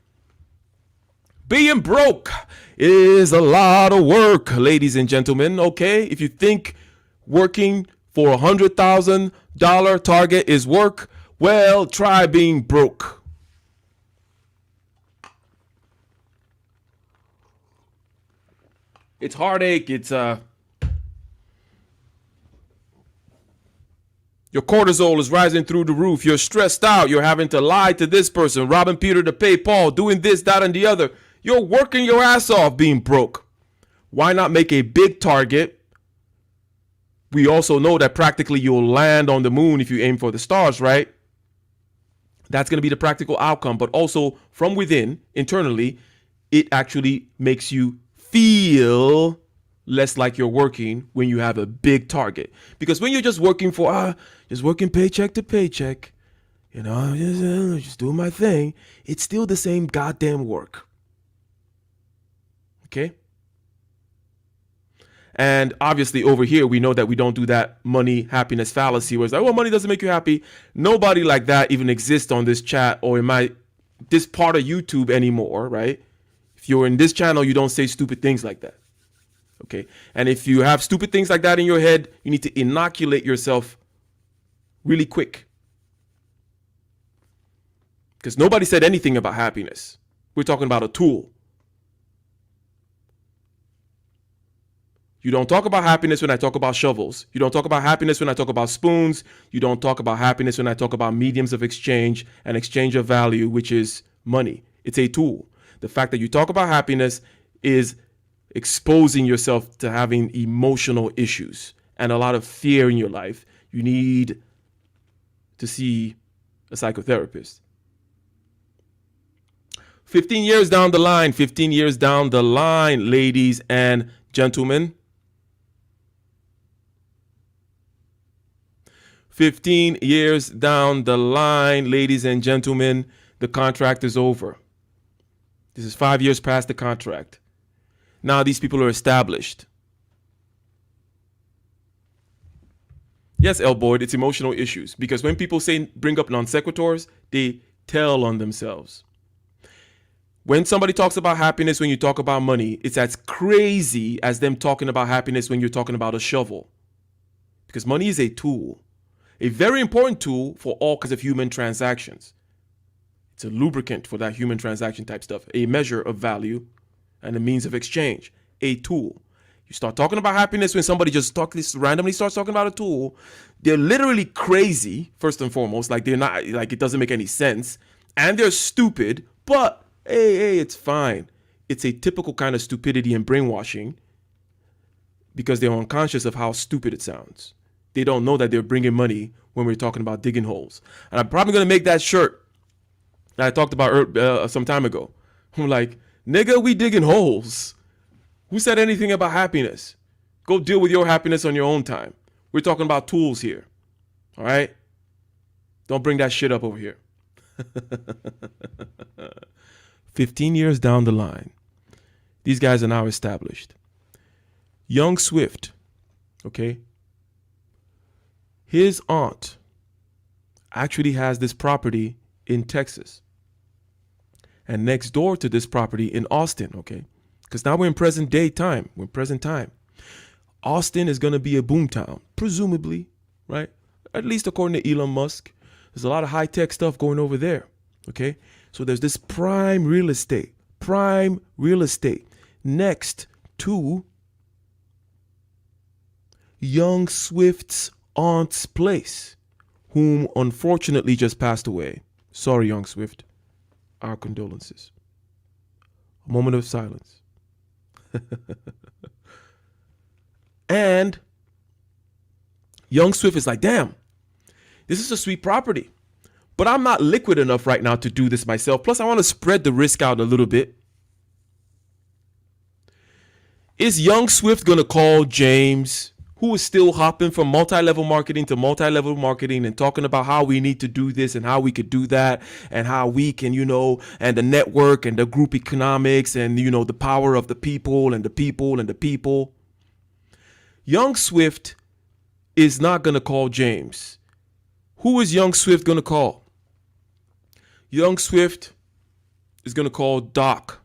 Speaker 2: Being broke is a lot of work, ladies and gentlemen. Okay, if you think working for $100,000 target is work, well, try being broke. It's heartache. It's your cortisol is rising through the roof. You're stressed out. You're having to lie to this person, robbing Peter to pay Paul, doing this, that, and the other. You're working your ass off being broke. Why not make a big target? We also know that practically you'll land on the moon if you aim for the stars, right? That's going to be the practical outcome. But also from within, internally, it actually makes you feel less like you're working when you have a big target. Because when you're just working for, just working paycheck to paycheck, you know, just doing my thing, it's still the same goddamn work. Okay? And obviously over here, we know that we don't do that money happiness fallacy where it's like, well, money doesn't make you happy. Nobody like that even exists on this chat or in this part of YouTube anymore, right? If you're in this channel, you don't say stupid things like that. Okay? And if you have stupid things like that in your head, you need to inoculate yourself really quick. Because nobody said anything about happiness. We're talking about a tool. You don't talk about happiness when I talk about shovels. You don't talk about happiness when I talk about spoons. You don't talk about happiness when I talk about mediums of exchange and exchange of value, which is money. It's a tool. The fact that you talk about happiness is exposing yourself to having emotional issues and a lot of fear in your life. You need to see a psychotherapist. 15 years down the line, ladies and gentlemen. 15 years down the line, ladies and gentlemen, the contract is over. This is 5 years past the contract. Now these people are established. Yes, L. Boyd, it's emotional issues. Because when people bring up non sequiturs, they tell on themselves. When somebody talks about happiness when you talk about money, it's as crazy as them talking about happiness when you're talking about a shovel. Because money is a tool. A very important tool for all kinds of human transactions. It's a lubricant for that human transaction type stuff. A measure of value and a means of exchange. A tool. You start talking about happiness when somebody just randomly starts talking about a tool. They're literally crazy, first and foremost. Like they're not, like it doesn't make any sense. And they're stupid, but hey, it's fine. It's a typical kind of stupidity and brainwashing because they're unconscious of how stupid it sounds. They don't know that they're bringing money when we're talking about digging holes. And I'm probably going to make that shirt that I talked about some time ago. I'm like, nigga, we digging holes. Who said anything about happiness? Go deal with your happiness on your own time. We're talking about tools here. All right? Don't bring that shit up over here. 15 years down the line, these guys are now established. YoungSwift, okay? His aunt actually has this property in Texas. And next door to this property in Austin, okay? Because now we're in present day time. We're in present time. Austin is going to be a boomtown, presumably, right? At least according to Elon Musk. There's a lot of high-tech stuff going over there, okay? So there's this prime real estate next to YoungSwift's aunt's place, whom unfortunately just passed away. Sorry, YoungSwift. Our condolences. A moment of silence. And YoungSwift is like, damn, this is a sweet property. But I'm not liquid enough right now to do this myself. Plus, I want to spread the risk out a little bit. Is YoungSwift going to call James, who is still hopping from multi-level marketing to multi-level marketing and talking about how we need to do this and how we could do that and how we can, and the network and the group economics and, the power of the people and the people and the people. YoungSwift is not going to call James. Who is YoungSwift going to call? YoungSwift is going to call Doc.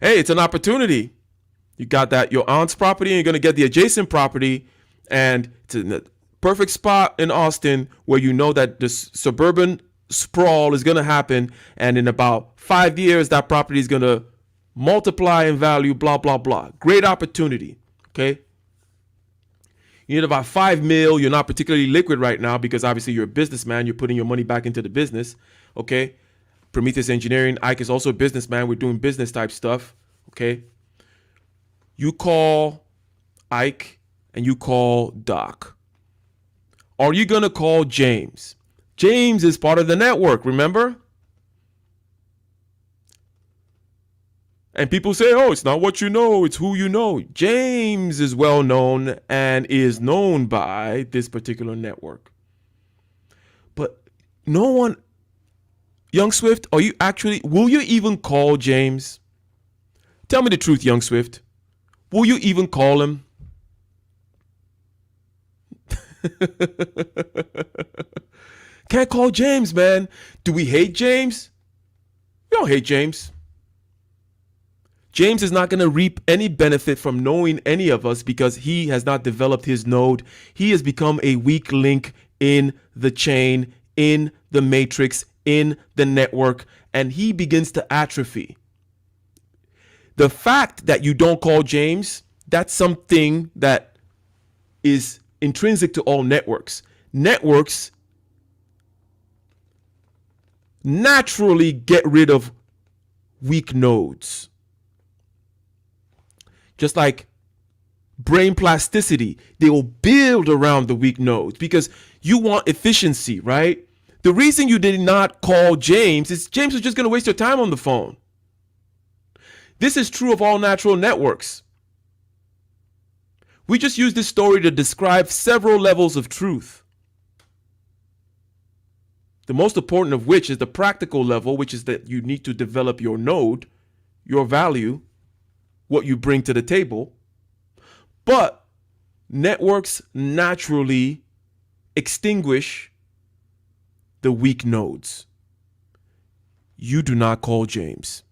Speaker 2: Hey, it's an opportunity. You got that your aunt's property, and you're going to get the adjacent property, and it's in the perfect spot in Austin where you know that this suburban sprawl is going to happen, and in about 5 years that property is going to multiply in value, blah blah blah. Great opportunity. Okay, you need about 5 mil. You're not particularly liquid right now because obviously you're a businessman, you're putting your money back into the business. Okay, Prometheus Engineering, Ike is also a businessman, we're doing business type stuff. Okay, you call Ike and you call Doc. Are you going to call James? James is part of the network, remember? And people say, oh, it's not what you know, it's who you know. James is well known and is known by this particular network. But no one, YoungSwift, will you even call James? Tell me the truth, YoungSwift. Will you even call him? Can't call James, man. Do we hate James? We don't hate James. James is not going to reap any benefit from knowing any of us because he has not developed his node. He has become a weak link in the chain, in the matrix, in the network, and he begins to atrophy. The fact that you don't call James, that's something that is intrinsic to all networks. Networks naturally get rid of weak nodes. Just like brain plasticity, they will build around the weak nodes because you want efficiency, right? The reason you did not call James is James was just going to waste your time on the phone. This is true of all natural networks. We just use this story to describe several levels of truth. The most important of which is the practical level, which is that you need to develop your node, your value, what you bring to the table. But networks naturally extinguish the weak nodes. You do not call James.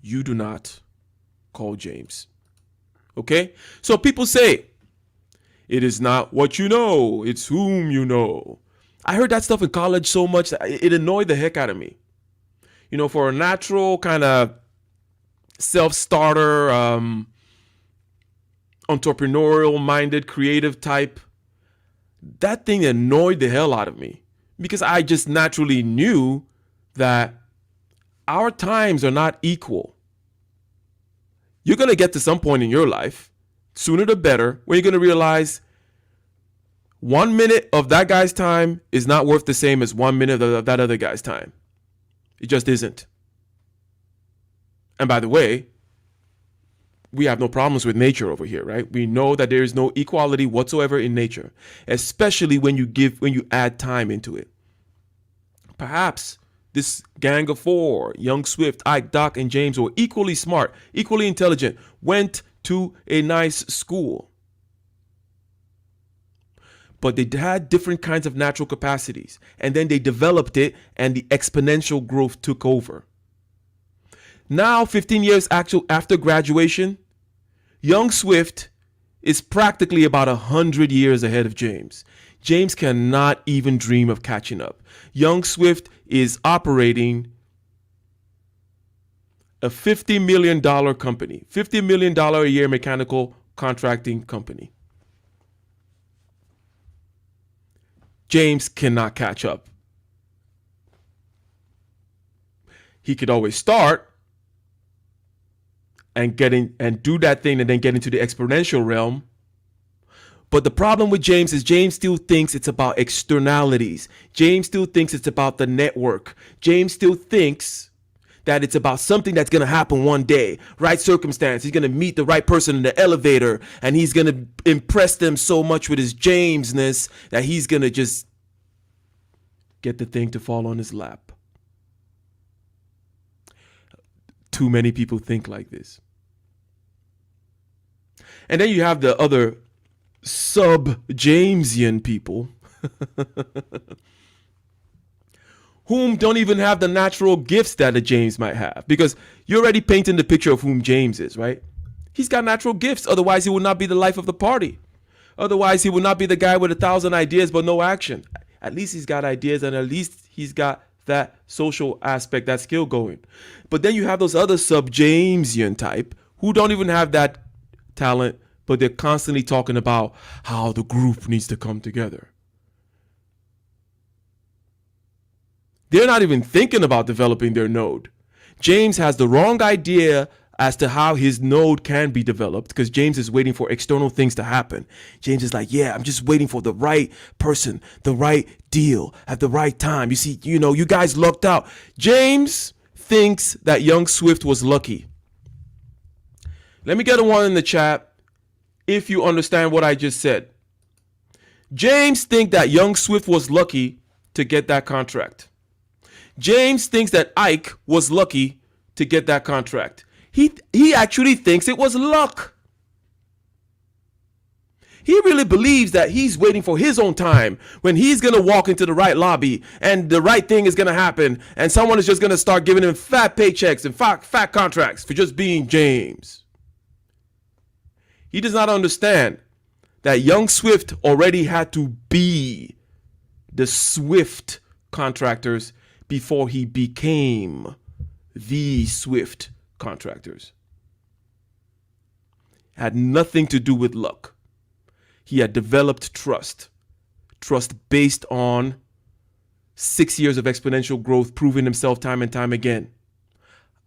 Speaker 2: You do not call James. Okay? So people say, it is not what you know, it's whom you know. I heard that stuff in college so much that it annoyed the heck out of me. You know, for a natural kind of self-starter, entrepreneurial-minded, creative type, that thing annoyed the hell out of me because I just naturally knew that our times are not equal. You're going to get to some point in your life, sooner the better, where you're going to realize 1 minute of that guy's time is not worth the same as 1 minute of that other guy's time. It just isn't. And by the way, we have no problems with nature over here, right? We know that there is no equality whatsoever in nature, especially when you add time into it. Perhaps this gang of four, YoungSwift, Ike, Doc, and James, were equally smart, equally intelligent, went to a nice school. But they had different kinds of natural capacities. And then they developed it, and the exponential growth took over. Now, 15 years after graduation, YoungSwift is practically about 100 years ahead of James. James cannot even dream of catching up. YoungSwift is operating a $50 million company, $50 million a year mechanical contracting company. James cannot catch up. He could always start and do that thing and then get into the exponential realm. But the problem with James is James still thinks it's about externalities. James still thinks it's about the network. James still thinks that it's about something that's going to happen one day, right circumstance. He's going to meet the right person in the elevator, and he's going to impress them so much with his Jamesness that he's going to just get the thing to fall on his lap. Too many people think like this. And then you have the other sub-Jamesian people whom don't even have the natural gifts that a James might have. Because you're already painting the picture of whom James is, right? He's got natural gifts. Otherwise, he would not be the life of the party. Otherwise, he would not be the guy with 1,000 ideas but no action. At least he's got ideas, and at least he's got that social aspect, that skill going. But then you have those other sub-Jamesian type who don't even have that talent, but they're constantly talking about how the group needs to come together. They're not even thinking about developing their node. James has the wrong idea as to how his node can be developed, because James is waiting for external things to happen. James is like, yeah, I'm just waiting for the right person, the right deal at the right time. You see, you guys lucked out. James thinks that YoungSwift was lucky. Let me get a one in the chat if you understand what I just said. James thinks that YoungSwift was lucky to get that contract. James thinks that Ike was lucky to get that contract. He actually thinks it was luck. He really believes that he's waiting for his own time when he's going to walk into the right lobby and the right thing is going to happen and someone is just going to start giving him fat paychecks and fat contracts for just being James. He does not understand that YoungSwift already had to be the Swift contractors before he became the Swift contractors. Had nothing to do with luck. He had developed trust based on 6 years of exponential growth, proving himself time and time again.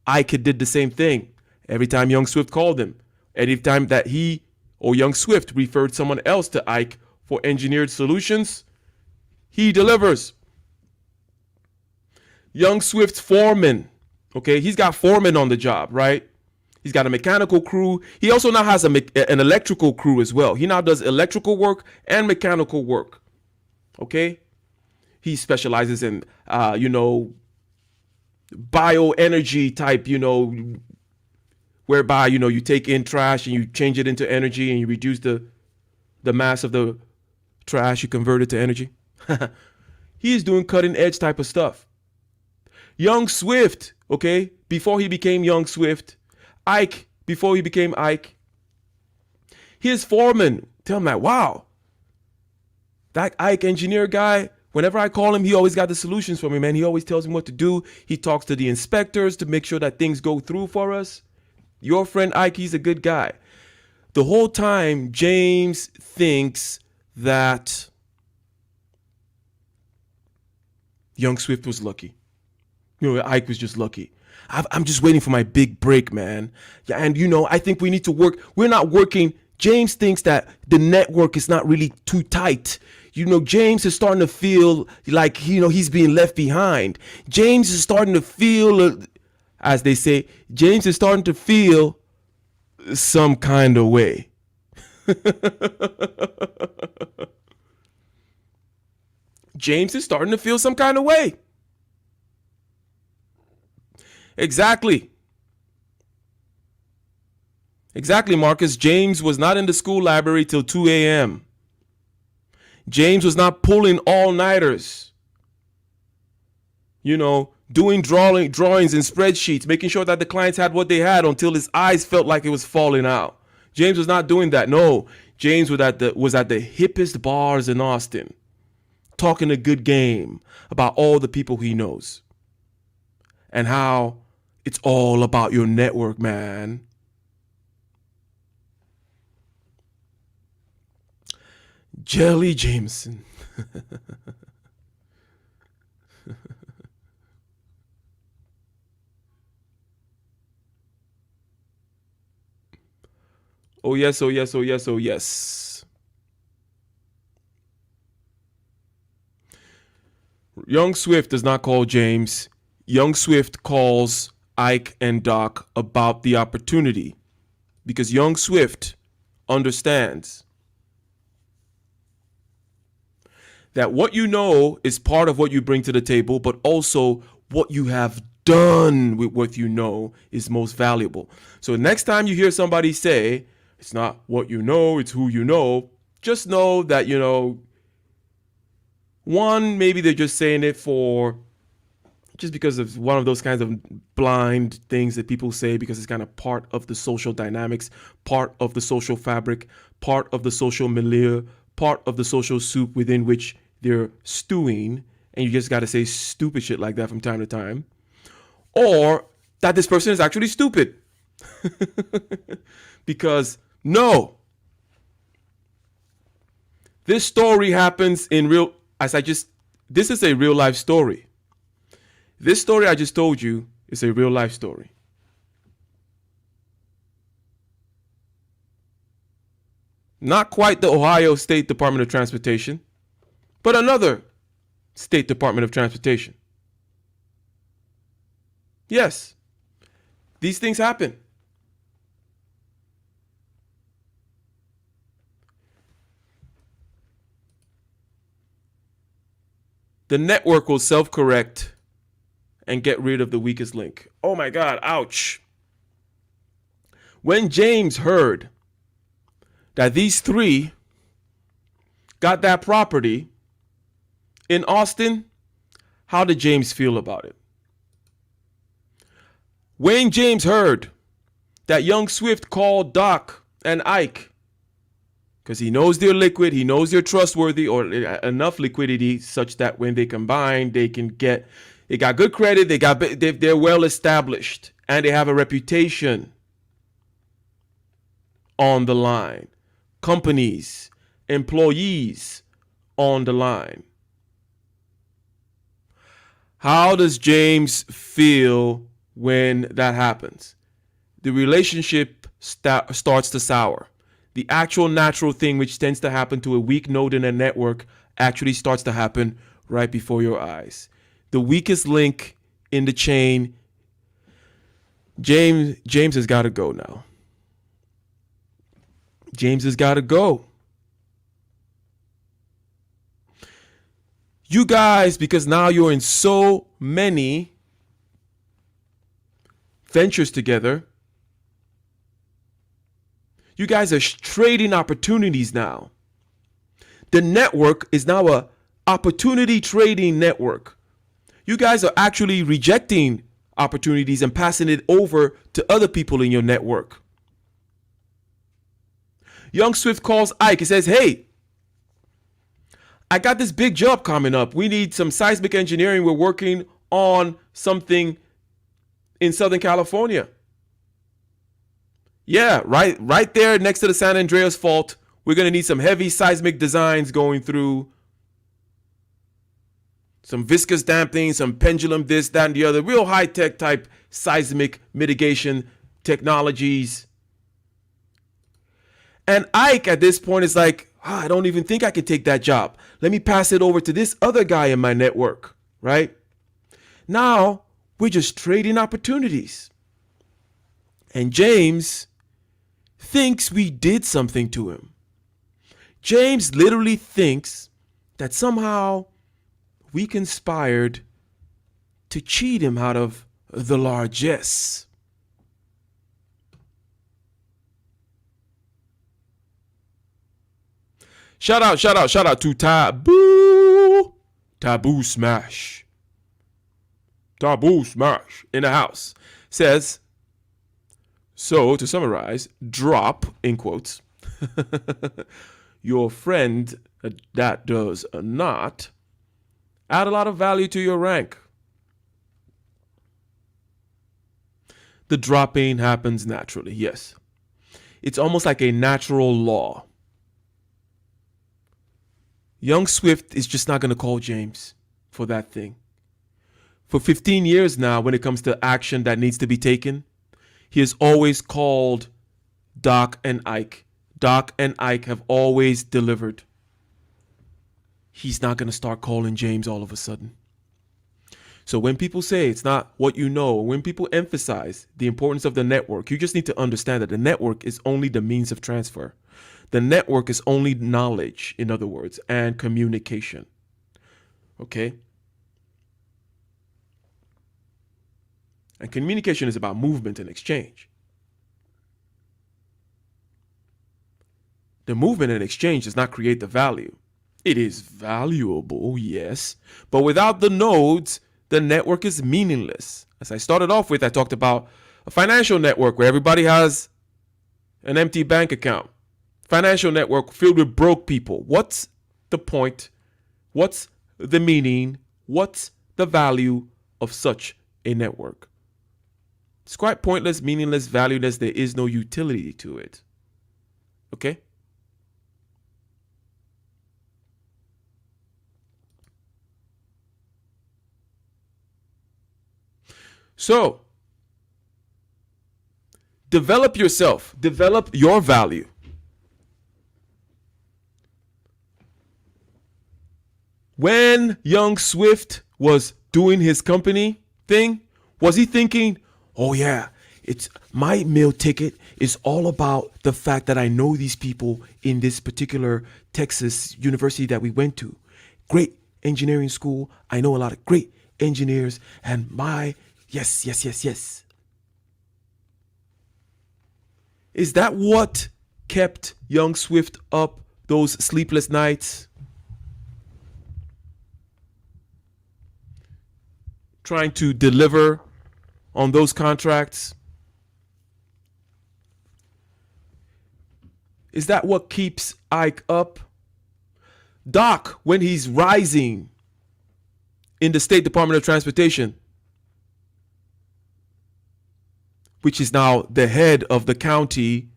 Speaker 2: Ike did the same thing. Every time YoungSwift called him, any time that he or YoungSwift referred someone else to Ike for engineered solutions, he delivers. YoungSwift's foreman, okay, he's got foreman on the job, right? He's got a mechanical crew. He also now has an electrical crew as well. He now does electrical work and mechanical work, okay? He specializes in, bioenergy type, whereby, you take in trash and you change it into energy and you reduce the mass of the trash, you convert it to energy. He is doing cutting edge type of stuff. YoungSwift, okay, before he became YoungSwift, Ike, before he became Ike, his foreman, tell him that, wow, that Ike engineer guy, whenever I call him, he always got the solutions for me, man. He always tells me what to do. He talks to the inspectors to make sure that things go through for us. Your friend Ike, he's a good guy. The whole time, James thinks that YoungSwift was lucky. Ike was just lucky. I'm just waiting for my big break, man. Yeah, and I think we need to work. We're not working. James thinks that the network is not really too tight. James is starting to feel like, he's being left behind. James is starting to feel, as they say, James is starting to feel some kind of way. James is starting to feel some kind of way. Exactly, Marcus. James was not in the school library till 2 a.m. James was not pulling all-nighters. Doing drawings and spreadsheets, making sure that the clients had what they had until his eyes felt like it was falling out. James was not doing that. No, James was at the hippest bars in Austin, talking a good game about all the people he knows and how it's all about your network, man. Jelly Jameson. Oh yes, oh yes, oh yes, oh yes. YoungSwift does not call James. YoungSwift calls Ike and Doc about the opportunity, because YoungSwift understands that what you know is part of what you bring to the table, but also what you have done with what you know is most valuable. So next time you hear somebody say, It's not what you know, it's who you know. Just know that, one, maybe they're just saying it for just because of one of those kinds of blind things that people say because it's kind of part of the social dynamics, part of the social fabric, part of the social milieu, part of the social soup within which they're stewing. And you just got to say stupid shit like that from time to time. Or that this person is actually stupid. Because no, this story happens in real, this is a real life story. This story I just told you is a real life story. Not quite the Ohio State Department of Transportation, but another State Department of Transportation. Yes, these things happen. The network will self-correct and get rid of the weakest link. Oh my God, ouch. When James heard that these three got that property in Austin, how did James feel about it? When James heard that YoungSwift called Doc and Ike, because he knows they're liquid, he knows they're trustworthy, or enough liquidity such that when they combine, they got good credit, they're well established, and they have a reputation on the line. Companies, employees on the line. How does James feel when that happens? The relationship starts to sour. The actual natural thing which tends to happen to a weak node in a network actually starts to happen right before your eyes. The weakest link in the chain, James has got to go now. James has got to go. You guys, because now you're in so many ventures together, you guys are trading opportunities now. The network is now a opportunity trading network. You guys are actually rejecting opportunities and passing it over to other people in your network. YoungSwift calls Ike. He says, hey, I got this big job coming up. We need some seismic engineering. We're working on something in Southern California. Yeah, right there next to the San Andreas Fault. We're going to need some heavy seismic designs going through. Some viscous damping, some pendulum, this, that, and the other. Real high-tech type seismic mitigation technologies. And Ike at this point is like, I don't even think I can take that job. Let me pass it over to this other guy in my network, right? Now, we're just trading opportunities. And James thinks we did something to him. James literally thinks that somehow we conspired to cheat him out of the largesse. Shout out to Taboo Smash in the house. Says, so to summarize, drop, in quotes, your friend that does not add a lot of value to your rank. The dropping happens naturally, yes. It's almost like a natural law. YoungSwift is just not going to call James for that thing. For 15 years now, when it comes to action that needs to be taken, he has always called Doc and Ike. Doc and Ike have always delivered. He's not going to start calling James all of a sudden. So when people say it's not what you know, when people emphasize the importance of the network, you just need to understand that the network is only the means of transfer. The network is only knowledge, in other words, and communication. Okay? And communication is about movement and exchange. The movement and exchange does not create the value. It is valuable, yes, but without the nodes, the network is meaningless. As I started off with, I talked about a financial network where everybody has an empty bank account. Financial network filled with broke people. What's the point? What's the meaning? What's the value of such a network? It's quite pointless, meaningless, valueless. There is no utility to it. Okay? So, develop yourself, develop your value. When YoungSwift was doing his company thing, was he thinking, oh yeah, it's my meal ticket is all about the fact that I know these people in this particular Texas university that we went to. Great engineering school. I know a lot of great engineers, and yes. Is that what kept YoungSwift up those sleepless nights? Trying to deliver on those contracts? Is that what keeps Ike up? Doc, when he's rising in the State Department of Transportation, which is now the head of the county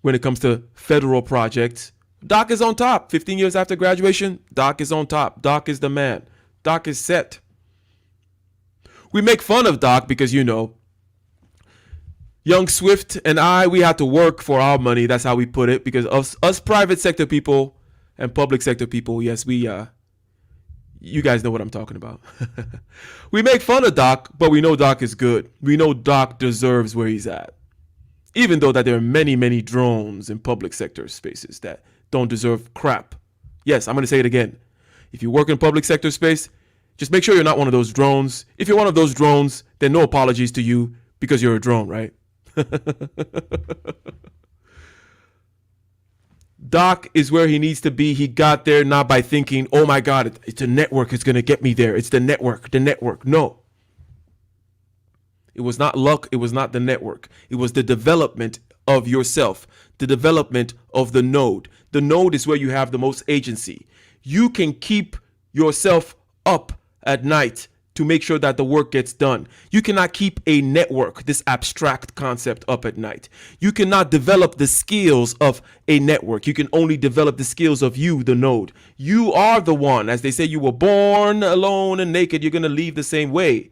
Speaker 2: when it comes to federal projects, Doc is on top. 15 years after graduation, Doc is on top. Doc is the man. Doc is set. We make fun of Doc because, you know, YoungSwift and we had to work for our money. That's how we put it. Because us private sector people and public sector people, yes, you guys know what I'm talking about. We make fun of Doc, but we know Doc is good. We know Doc deserves where he's at. Even though that there are many, many drones in public sector spaces that don't deserve crap. Yes, I'm going to say it again. If you work in public sector space, just make sure you're not one of those drones. If you're one of those drones, then no apologies to you because you're a drone, right? Doc is where he needs to be. He got there not by thinking, oh my God, it's a network. It's going to get me there. It's the network. No. It was not luck. It was not the network. It was the development of yourself, the development of the node. The node is where you have the most agency. You can keep yourself up at night to make sure that the work gets done. You cannot keep a network, this abstract concept, up at night. You cannot develop the skills of a network. You can only develop the skills of you, the node. You are the one. As they say, you were born alone and naked. You're going to leave the same way.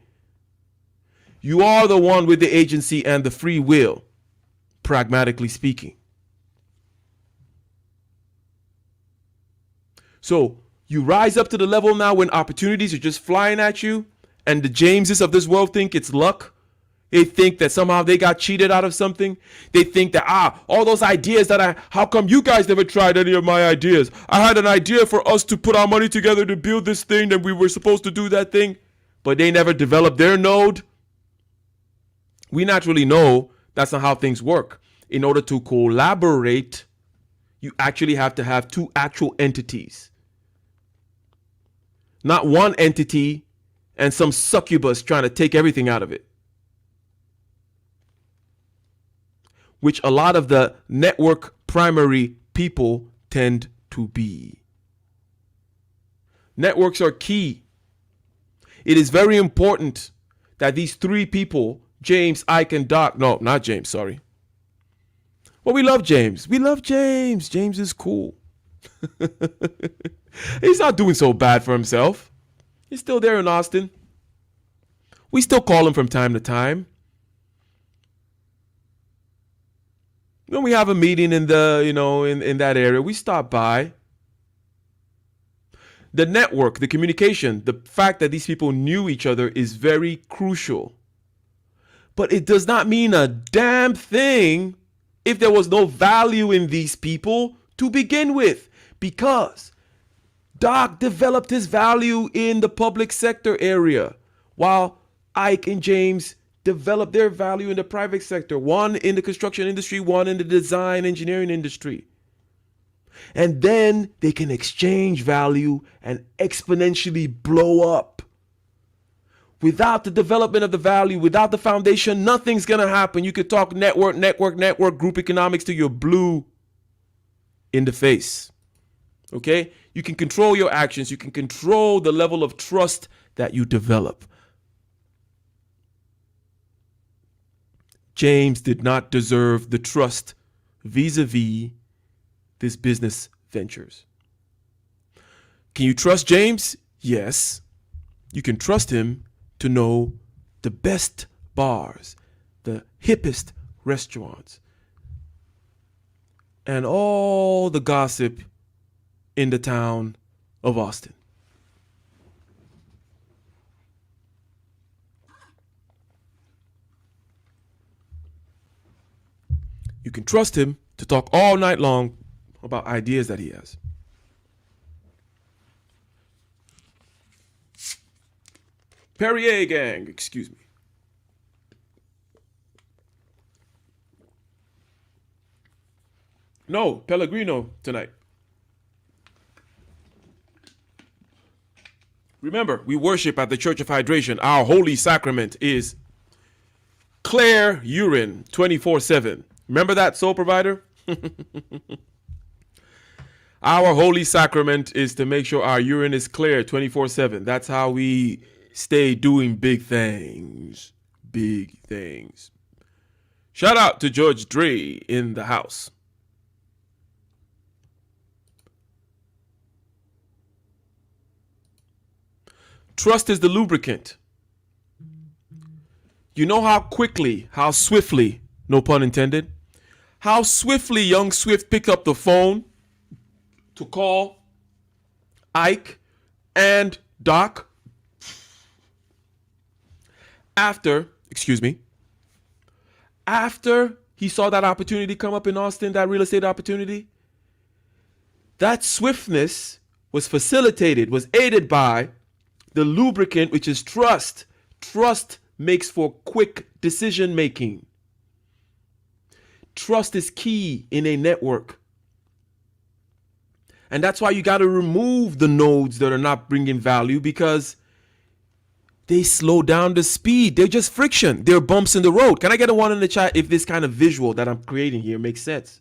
Speaker 2: You are the one with the agency and the free will, pragmatically speaking. So you rise up to the level now when opportunities are just flying at you, and the Jameses of this world think it's luck. They think that somehow they got cheated out of something. They think that, all those ideas how come you guys never tried any of my ideas? I had an idea for us to put our money together to build this thing, and we were supposed to do that thing, but they never developed their node. We naturally know that's not how things work. In order to collaborate, you actually have to have two actual entities. Not one entity and some succubus trying to take everything out of it. Which a lot of the network primary people tend to be. Networks are key. It is very important that these three people, James, Ike, and Doc, no, not James, sorry. Well, we love James. We love James. James is cool. He's not doing so bad for himself. He's still there in Austin. We still call him from time to time. When we have a meeting in that area, we stop by. The network, the communication, the fact that these people knew each other is very crucial. But it does not mean a damn thing if there was no value in these people to begin with, because Doc developed his value in the public sector area, while Ike and James developed their value in the private sector. One in the construction industry, one in the design engineering industry. And then they can exchange value and exponentially blow up. Without the development of the value, without the foundation, nothing's going to happen. You could talk network, group economics to your blue in the face. Okay? You can control your actions. You can control the level of trust that you develop. James did not deserve the trust vis-a-vis this business ventures. Can you trust James? Yes. You can trust him to know the best bars, the hippest restaurants, and all the gossip in the town of Austin. You can trust him to talk all night long about ideas that he has. Perrier gang, excuse me. No, Pellegrino tonight. Remember, we worship at the Church of Hydration. Our holy sacrament is clear urine 24/7. Remember that, soul provider? Our holy sacrament is to make sure our urine is clear 24/7. That's how we stay doing big things. Big things. Shout out to George Dre in the house. Trust is the lubricant. You know how quickly, how swiftly, no pun intended, how swiftly YoungSwift picked up the phone to call Ike and Doc after he saw that opportunity come up in Austin, that real estate opportunity. That swiftness was facilitated, was aided by the lubricant, which is trust. Trust makes for quick decision making. Trust is key in a network. And that's why you got to remove the nodes that are not bringing value, because they slow down the speed. They're just friction. They're bumps in the road. Can I get a one in the chat if this kind of visual that I'm creating here makes sense?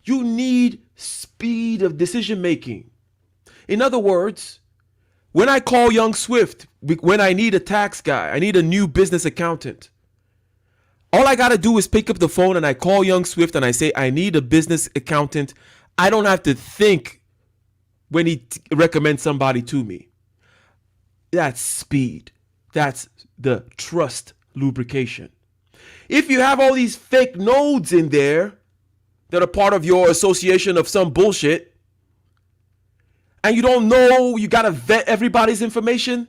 Speaker 2: You need speed of decision making. In other words, when I call YoungSwift, when I need a tax guy, I need a new business accountant, all I got to do is pick up the phone and I call YoungSwift and I say, I need a business accountant. I don't have to think when he recommends somebody to me. That's speed. That's the trust lubrication. If you have all these fake nodes in there that are part of your association of some bullshit, and you don't know, you got to vet everybody's information,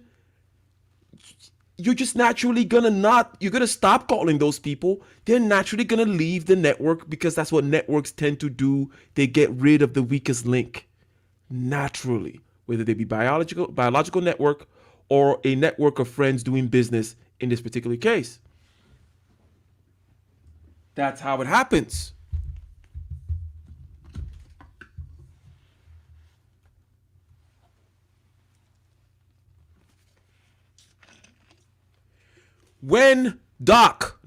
Speaker 2: you're just naturally you're going to stop calling those people. They're naturally going to leave the network, because that's what networks tend to do. They get rid of the weakest link naturally, whether they be biological network or a network of friends doing business in this particular case. That's how it happens. When Doc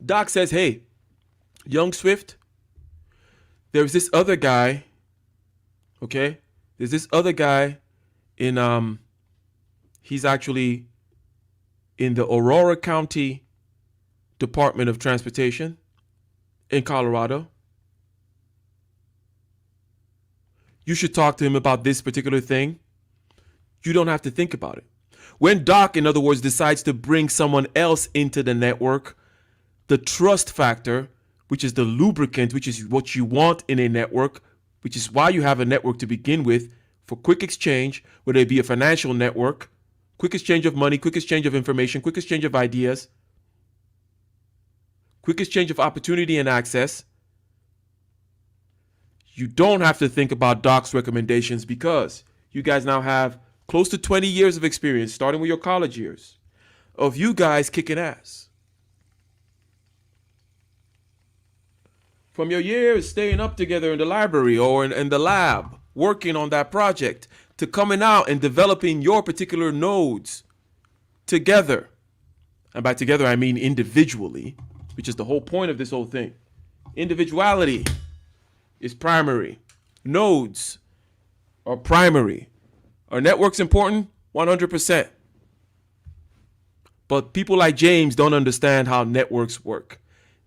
Speaker 2: Doc says, hey, YoungSwift, there's this other guy, there's this other guy in, he's actually in the Aurora County Department of Transportation in Colorado. You should talk to him about this particular thing. You don't have to think about it. When Doc, in other words, decides to bring someone else into the network, the trust factor, which is the lubricant, which is what you want in a network, which is why you have a network to begin with, for quick exchange, whether it be a financial network, quick exchange of money, quick exchange of information, quick exchange of ideas, quick exchange of opportunity and access. You don't have to think about Doc's recommendations, because you guys now have close to 20 years of experience, starting with your college years, of you guys kicking ass. from your years staying up together in the library or in the lab, working on that project, to coming out and developing your particular nodes together. And by together, I mean individually, which is the whole point of this whole thing. Individuality is primary. Nodes are primary. Are networks important? 100%. But people like James don't understand how networks work.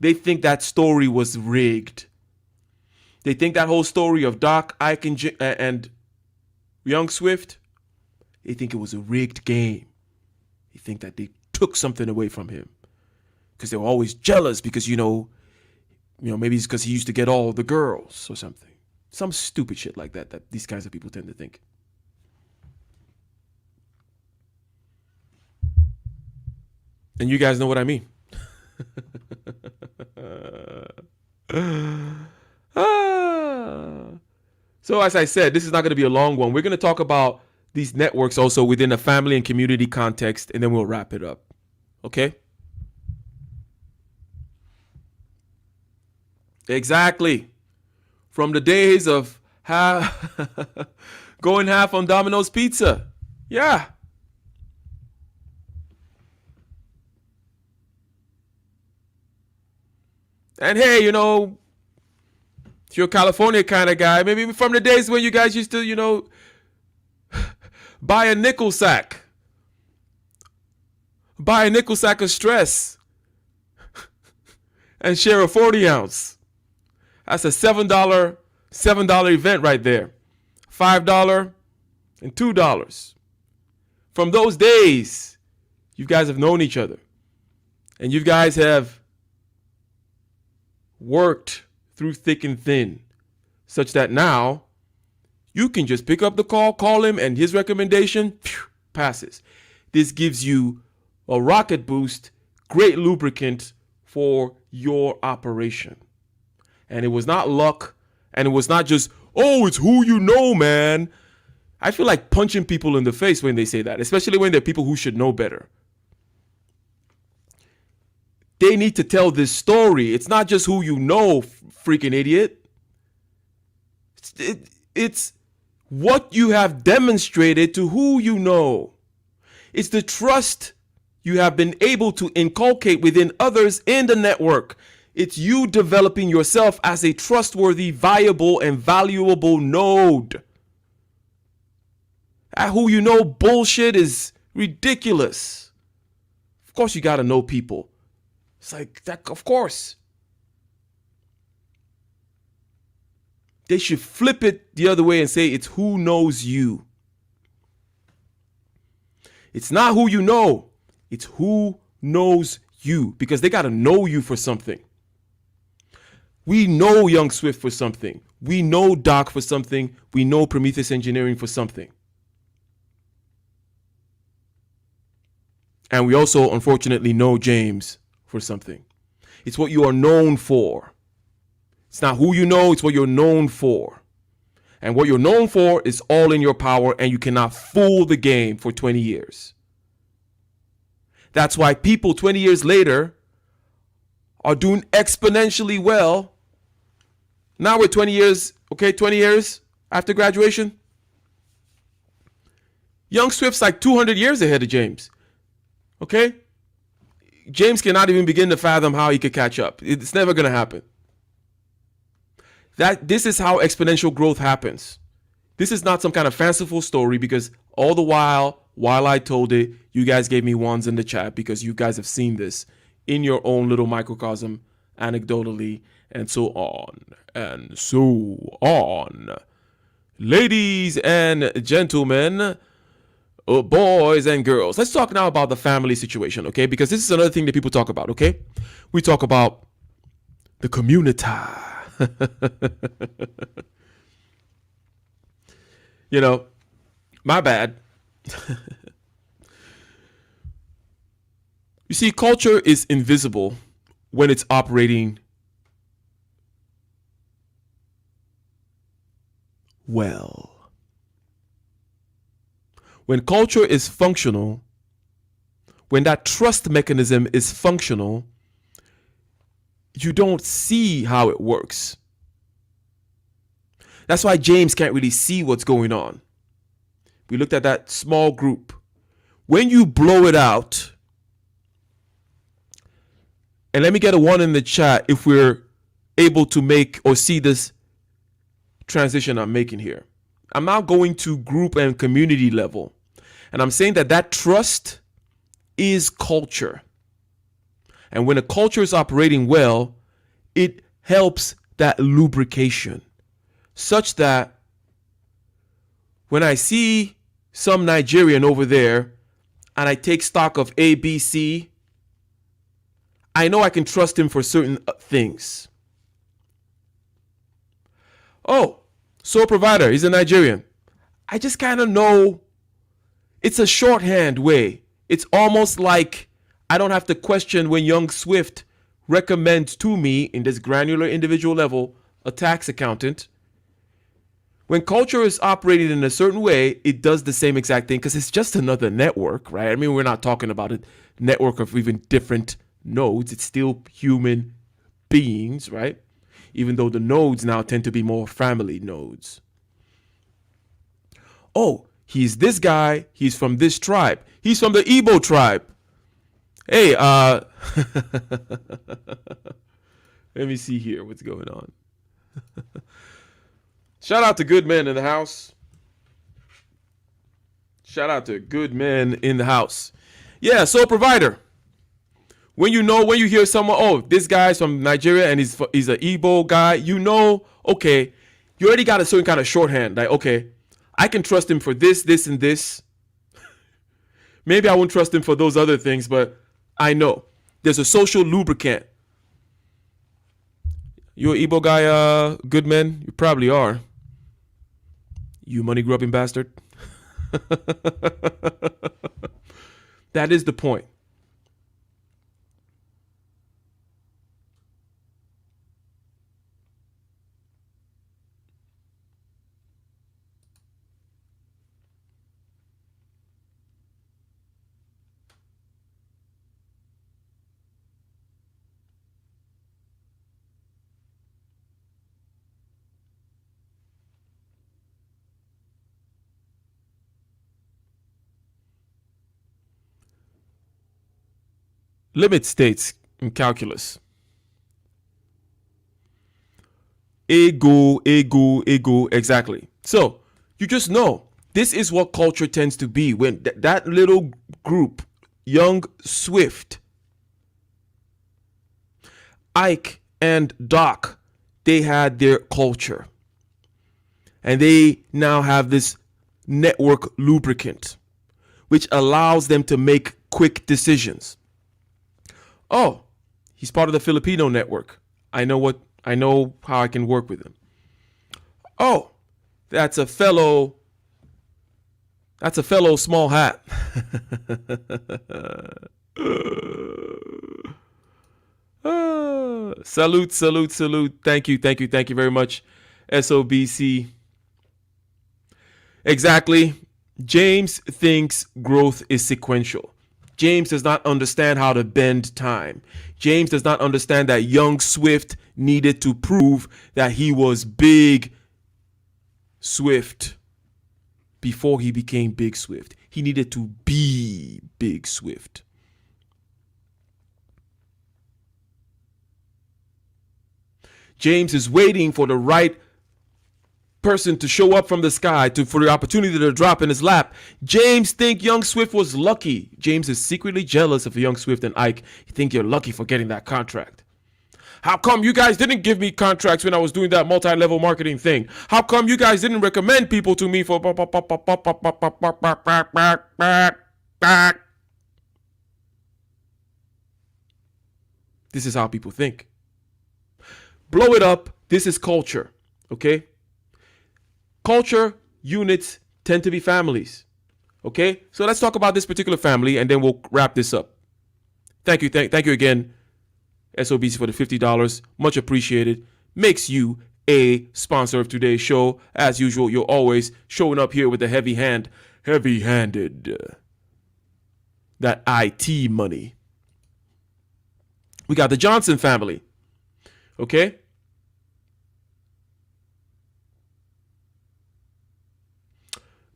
Speaker 2: They think that story was rigged. They think that whole story of Doc, Ike, and YoungSwift, they think it was a rigged game. They think that they took something away from him because they were always jealous because, maybe it's because he used to get all the girls or something. Some stupid shit like that these kinds of people tend to think. And you guys know what I mean. So as I said, this is not going to be a long one. We're going to talk about these networks also within a family and community context, and then we'll wrap it up. Okay? Exactly. From the days of going half on Domino's Pizza. Yeah. And hey, if you're a California kind of guy, maybe from the days when you guys used to, buy a nickel sack. Buy a nickel sack of stress. And share a 40 ounce. That's a $7 event right there. $5 and $2. From those days, you guys have known each other. And you guys have worked through thick and thin, such that now you can just pick up the call him, and his recommendation passes. This gives you a rocket boost, great lubricant for your operation. And it was not luck, and it was not just, oh, it's who you know, man. I feel like punching people in the face when they say that, especially when they're people who should know better. They need to tell this story. It's not just who you know, freaking idiot. It's what you have demonstrated to who you know. It's the trust you have been able to inculcate within others in the network. It's you developing yourself as a trustworthy, viable, and valuable node. That who you know bullshit is ridiculous. Of course you got to know people. It's like that, of course. They should flip it the other way and say it's who knows you. It's not who you know. It's who knows you, because they got to know you for something. We know YoungSwift for something. We know Doc for something. We know Prometheus Engineering for something. And we also, unfortunately, know James for something. It's what you are known for. It's not who you know, it's what you're known for. And what you're known for is all in your power, and you cannot fool the game for 20 years. That's why people 20 years later are doing exponentially well. Now we're 20 years after graduation. YoungSwift's like 200 years ahead of James. Okay? James cannot even begin to fathom how he could catch up. It's never going to happen. This is how exponential growth happens. This is not some kind of fanciful story, because all the while I told it, you guys gave me ones in the chat because you guys have seen this in your own little microcosm, anecdotally, and so on and so on. Ladies and gentlemen, boys and girls, let's talk now about the family situation, okay? Because this is another thing that people talk about, okay? We talk about the community. My bad. You see, culture is invisible when it's operating well. When culture is functional, when that trust mechanism is functional, you don't see how it works. That's why James can't really see what's going on. We looked at that small group. When you blow it out, and let me get a 1 in the chat if we're able to make or see this transition I'm making here. I'm now going to group and community level. And I'm saying that trust is culture. And when a culture is operating well, it helps that lubrication, such that when I see some Nigerian over there and I take stock of A, B, C, I know I can trust him for certain things. Oh, sole provider, he's a Nigerian. I just kind of know it's a shorthand way. It's almost like I don't have to question when YoungSwift recommends to me in this granular individual level a tax accountant. When culture is operated in a certain way, it does the same exact thing because it's just another network, right? I mean, we're not talking about a network of even different nodes. It's still human beings, right? Even though the nodes now tend to be more family nodes. Oh, he's this guy. He's from this tribe. He's from the Igbo tribe. Hey, let me see here what's going on. Shout out to good men in the house. Shout out to good men in the house. Yeah, sole provider. When you hear someone, oh, this guy's from Nigeria and he's an Igbo guy, okay, you already got a certain kind of shorthand. Like, okay, I can trust him for this, this, and this. Maybe I won't trust him for those other things, but I know there's a social lubricant. You an Igbo guy, good man? You probably are. You money grubbing bastard. That is the point. Limit states in calculus. Ego, exactly. So you just know this is what culture tends to be when that little group, YoungSwift, Ike and Doc, they had their culture. And they now have this network lubricant, which allows them to make quick decisions. Oh, he's part of the Filipino network. I know how I can work with him. Oh, that's a fellow small hat. Salute. Thank you very much. SOBC. Exactly. James thinks growth is sequential. James does not understand how to bend time. James does not understand that YoungSwift needed to prove that he was Big Swift before he became Big Swift. He needed to be Big Swift. James is waiting for the right person to show up from the sky for the opportunity to drop in his lap. James think YoungSwift was lucky. James is secretly jealous of YoungSwift and Ike. You think you're lucky for getting that contract. How come you guys didn't give me contracts when I was doing that multi-level marketing thing? How come you guys didn't recommend people to me for This is how people think. Blow it up. This is culture. Okay? Culture units tend to be families. Okay? So let's talk about this particular family and then we'll wrap this up. Thank you again, SOBC, for the $50. Much appreciated. Makes you a sponsor of today's show. As usual, you're always showing up here with a heavy hand. Heavy-handed. That IT money. We got the Johnson family. Okay?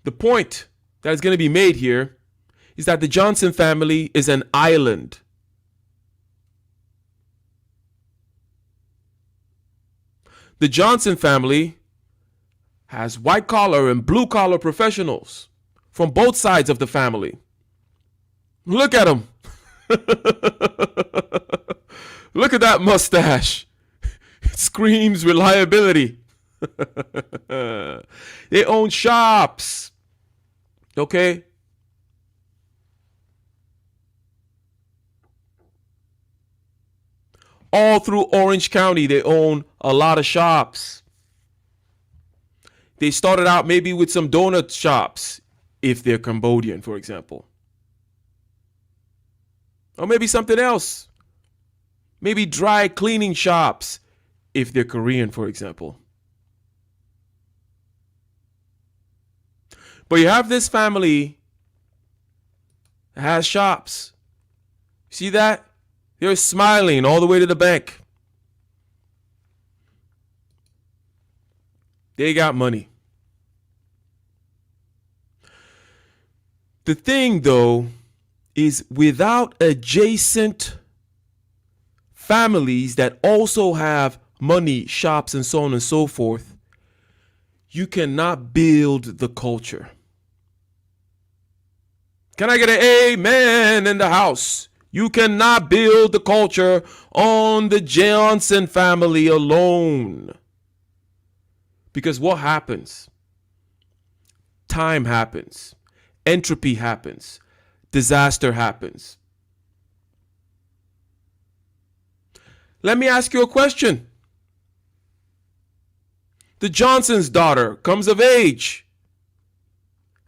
Speaker 2: The point that is going to be made here is that the Johnson family is an island. The Johnson family has white collar and blue collar professionals from both sides of the family. Look at him. Look at that mustache. It screams reliability. They own shops. Okay? All through Orange County, they own a lot of shops. They started out maybe with some donut shops, if they're Cambodian, for example. Or maybe something else. Maybe dry cleaning shops, if they're Korean, for example. But you have this family that has shops. See that? They're smiling all the way to the bank. They got money. The thing, though, is without adjacent families that also have money, shops, and so on and so forth, you cannot build the culture. Can I get an amen in the house? You cannot build the culture on the Johnson family alone. Because what happens? Time happens. Entropy happens. Disaster happens. Let me ask you a question. The Johnson's daughter comes of age,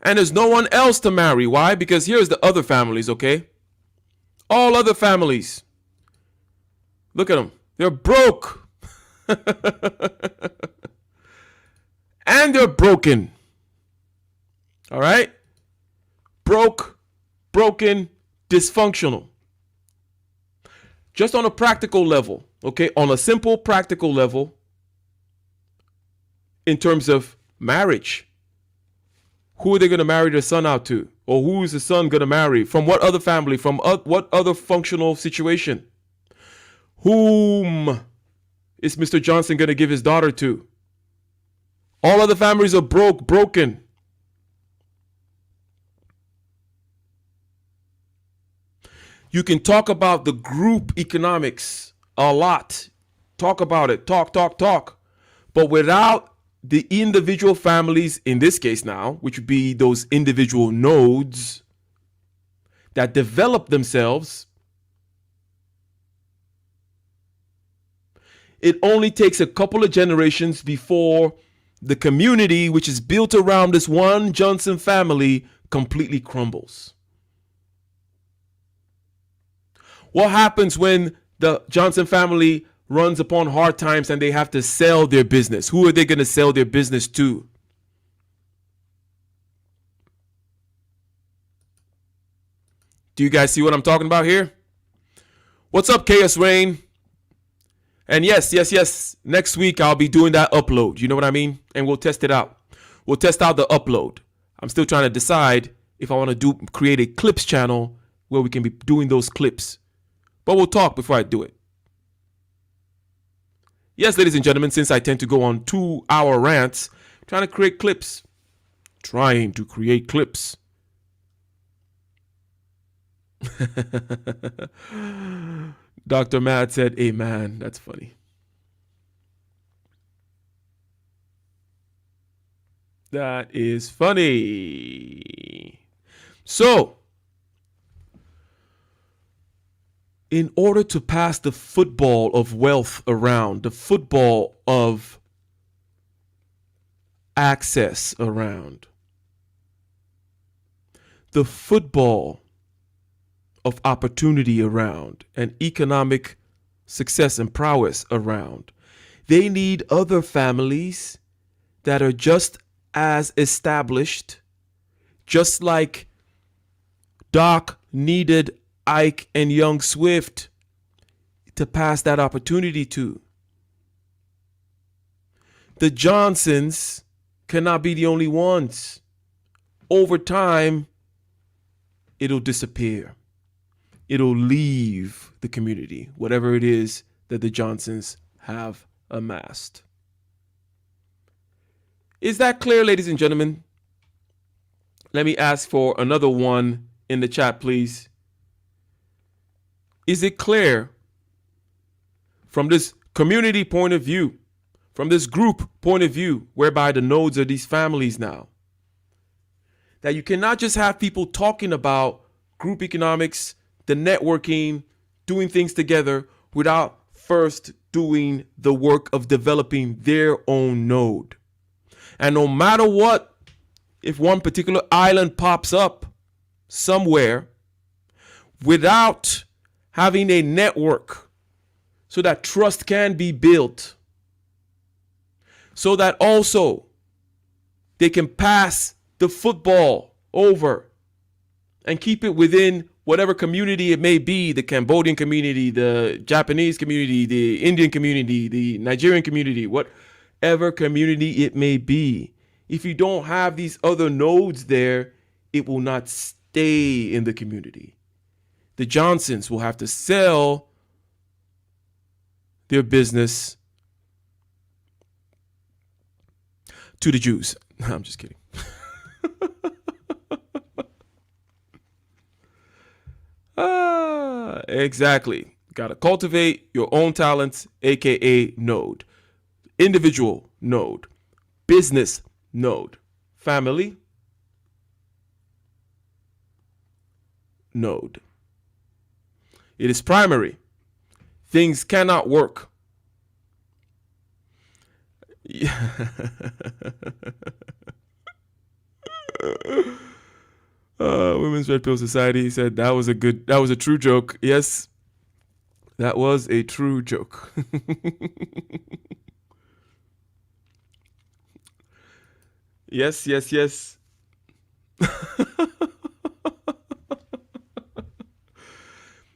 Speaker 2: and there's no one else to marry. Why? Because here's the other families, okay? All other families. Look at them. They're broke. And they're broken. All right? Broke, broken, dysfunctional. Just on a practical level, okay? On a simple practical level, in terms of marriage, who are they going to marry their son out to? Or who is the son going to marry? From what other family? From what other functional situation? Whom is Mr. Johnson going to give his daughter to? All other families are broken. You can talk about the group economics a lot. Talk about it. Talk. But without the individual families, in this case now, which would be those individual nodes that develop themselves, it only takes a couple of generations before the community, which is built around this one Johnson family, completely crumbles. What happens when the Johnson family runs upon hard times and they have to sell their business? Who are they going to sell their business to? Do you guys see what I'm talking about here? What's up, Chaos Rain? And yes, next week I'll be doing that upload. You know what I mean? And we'll test it out. We'll test out the upload. I'm still trying to decide if I want to create a clips channel where we can be doing those clips. But we'll talk before I do it. Yes, ladies and gentlemen, since I tend to go on 2-hour rants, trying to create clips. Dr. Matt said, amen. That's funny. That is funny. So, in order to pass the football of wealth around, the football of access around, the football of opportunity around, and economic success and prowess around, they need other families that are just as established, just like Doc needed Ike and YoungSwift to pass that opportunity to. The Johnsons cannot be the only ones. Over time, it'll disappear. It'll leave the community, whatever it is that the Johnsons have amassed. Is that clear, ladies and gentlemen? Let me ask for another one in the chat, please. Is it clear from this community point of view, from this group point of view, whereby the nodes are these families now, that you cannot just have people talking about group economics, the networking, doing things together without first doing the work of developing their own node? And no matter what, if one particular island pops up somewhere, without having a network so that trust can be built, so that also they can pass the football over and keep it within whatever community it may be, the Cambodian community, the Japanese community, the Indian community, the Nigerian community, whatever community it may be. If you don't have these other nodes there, it will not stay in the community. The Johnsons will have to sell their business to the Jews. I'm just kidding. Exactly. Got to cultivate your own talents, aka node. Individual node. Business node. Family node. It is primary. Things cannot work. Women's Red Pill Society said that was a true joke. Yes, that was a true joke. Yes.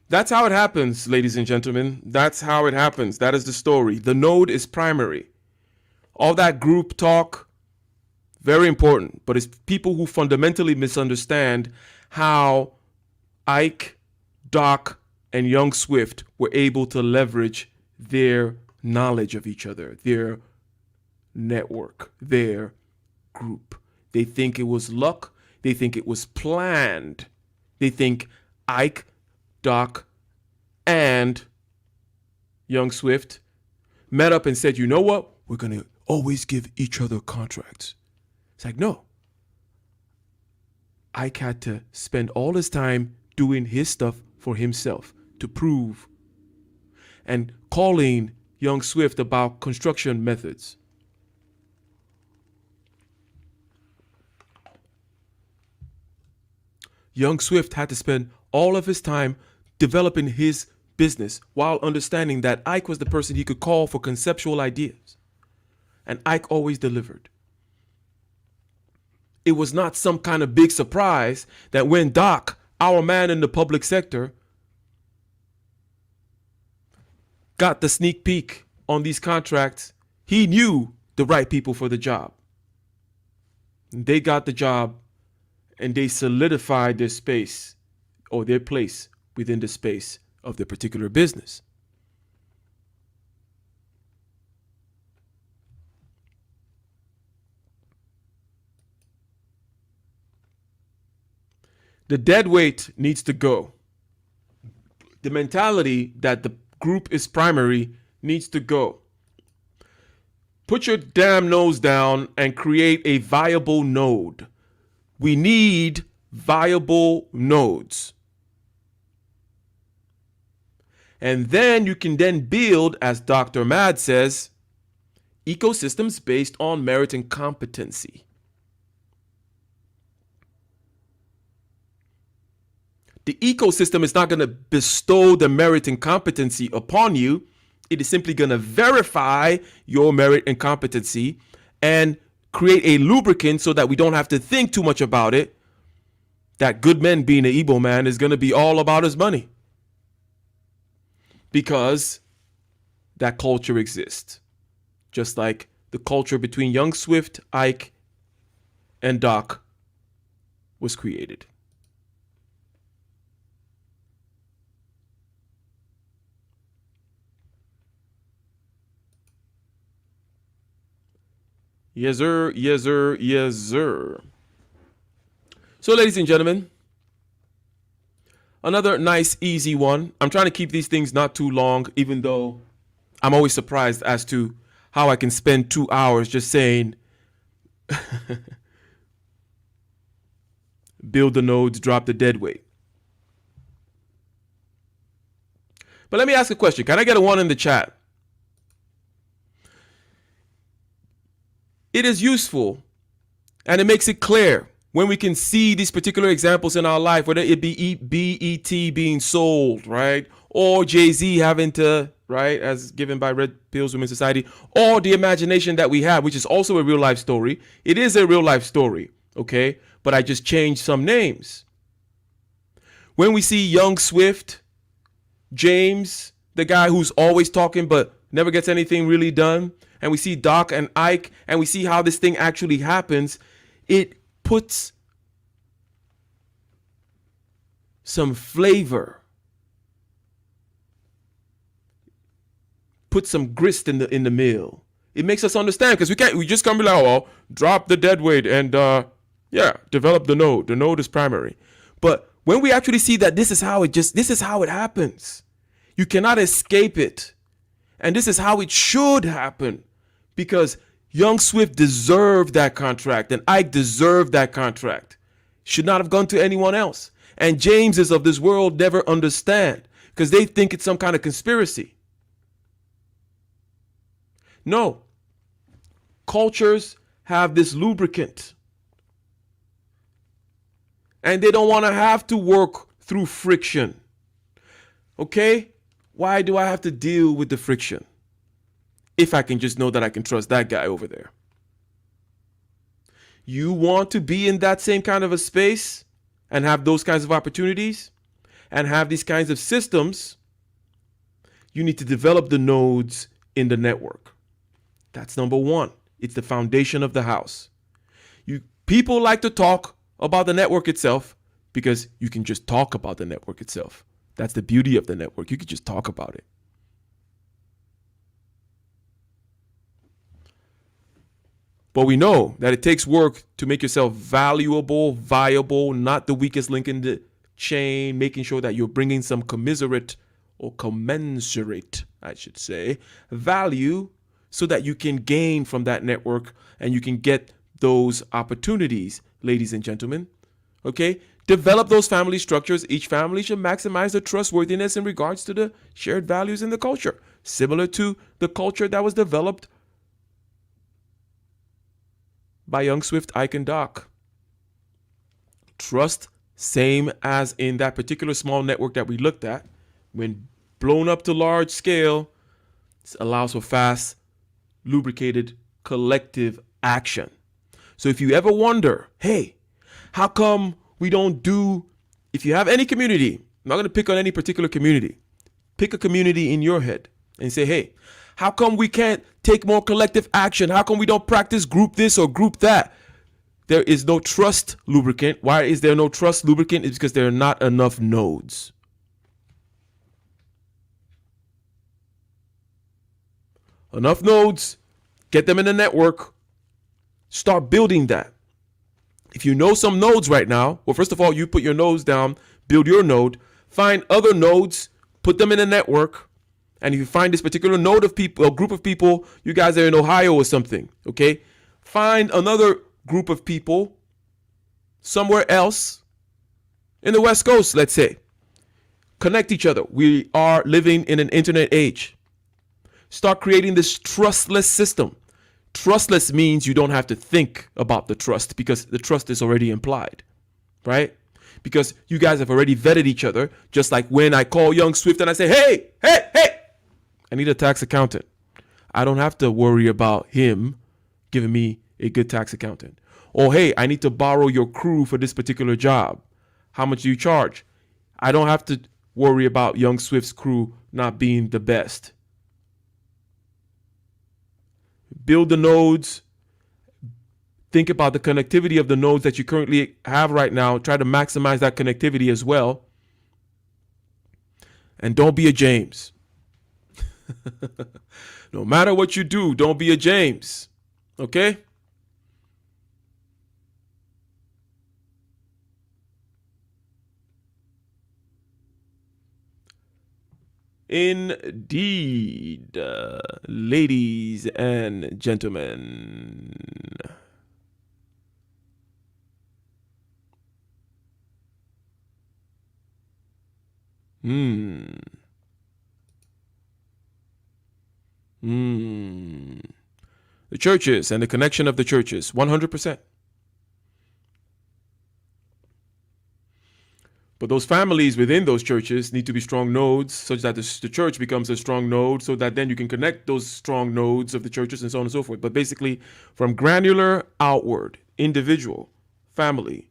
Speaker 2: That's how it happens, ladies and gentlemen. That's how it happens. That is the story. The node is primary. All that group talk, very important, but it's people who fundamentally misunderstand how Ike, Doc, and YoungSwift were able to leverage their knowledge of each other, their network, their group. They think it was luck. They think it was planned. They think Ike, Doc, and YoungSwift met up and said, you know what? We're going to always give each other contracts. It's like, no. Ike had to spend all his time doing his stuff for himself to prove and calling YoungSwift about construction methods. YoungSwift had to spend all of his time developing his business while understanding that Ike was the person he could call for conceptual ideas. And Ike always delivered. It was not some kind of big surprise that when Doc, our man in the public sector, got the sneak peek on these contracts, he knew the right people for the job. They got the job and they solidified their space or their place within the space of their particular business. The dead weight needs to go. The mentality that the group is primary needs to go. Put your damn nose down and create a viable node. We need viable nodes. And then you can then build, as Dr. Mad says, ecosystems based on merit and competency. The ecosystem is not going to bestow the merit and competency upon you. It is simply going to verify your merit and competency and create a lubricant so that we don't have to think too much about it. That good man being an Igbo man is going to be all about his money. Because that culture exists. Just like the culture between YoungSwift, Ike, and Doc was created. Yes, sir. Yes, sir. Yes, sir. So, ladies and gentlemen, another nice, easy one. I'm trying to keep these things not too long, even though I'm always surprised as to how I can spend 2 hours just saying, build the nodes, drop the dead weight. But let me ask a question. Can I get a 1 in the chat? It is useful and it makes it clear when we can see these particular examples in our life, whether it be BET being sold, right? Or Jay-Z having to, right, as given by Red Pills Women's Society, or the imagination that we have, which is also a real life story. It is a real life story, okay? But I just changed some names. When we see YoungSwift, James, the guy who's always talking but never gets anything really done, and we see Doc and Ike, and we see how this thing actually happens, it puts some flavor, put some grist in the mill. It makes us understand, because we just can't be like, oh, drop the dead weight and develop the node. The node is primary. But when we actually see that this is how it happens, you cannot escape it. And this is how it should happen, because YoungSwift deserved that contract and Ike deserved that contract. Should not have gone to anyone else. And Jameses of this world never understand, because they think it's some kind of conspiracy. No. Cultures have this lubricant. And they don't want to have to work through friction. Okay? Why do I have to deal with the friction if I can just know that I can trust that guy over there? You want to be in that same kind of a space and have those kinds of opportunities and have these kinds of systems, you need to develop the nodes in the network. That's number one. It's the foundation of the house. People like to talk about the network itself because you can just talk about the network itself. That's the beauty of the network. You can just talk about it. But we know that it takes work to make yourself valuable, viable, not the weakest link in the chain, making sure that you're bringing some commensurate, I should say, value so that you can gain from that network and you can get those opportunities, ladies and gentlemen. Okay? Develop those family structures. Each family should maximize the trustworthiness in regards to the shared values in the culture, similar to the culture that was developed by YoungSwift, Ike, and Doc. Trust, same as in that particular small network that we looked at. When blown up to large scale, it allows for fast, lubricated, collective action. So if you ever wonder, hey, how come we don't do, if you have any community, I'm not going to pick on any particular community, pick a community in your head and say, hey, how come we can't take more collective action? How come we don't practice group this or group that? There is no trust lubricant. Why is there no trust lubricant? It's because there are not enough nodes. Enough nodes, get them in the network, start building that. If you know some nodes right now, well, first of all, you put your nodes down, build your node, find other nodes, put them in a network. And if you find this particular node of people, a group of people, you guys are in Ohio or something, okay? Find another group of people somewhere else in the West Coast, let's say. Connect each other. We are living in an internet age. Start creating this trustless system. Trustless means you don't have to think about the trust because the trust is already implied, right? Because you guys have already vetted each other, just like when I call YoungSwift and I say, hey, I need a tax accountant. I don't have to worry about him giving me a good tax accountant. Or, hey, I need to borrow your crew for this particular job. How much do you charge? I don't have to worry about YoungSwift's crew not being the best. build the nodes. Think about the connectivity of the nodes that you currently have right now. Try to maximize that connectivity as well. And don't be a James. No matter what you do, don't be a James. Okay? Indeed, ladies and gentlemen. The churches and the connection of the churches, 100%. But those families within those churches need to be strong nodes such that the church becomes a strong node so that then you can connect those strong nodes of the churches and so on and so forth. But basically, from granular outward, individual, family,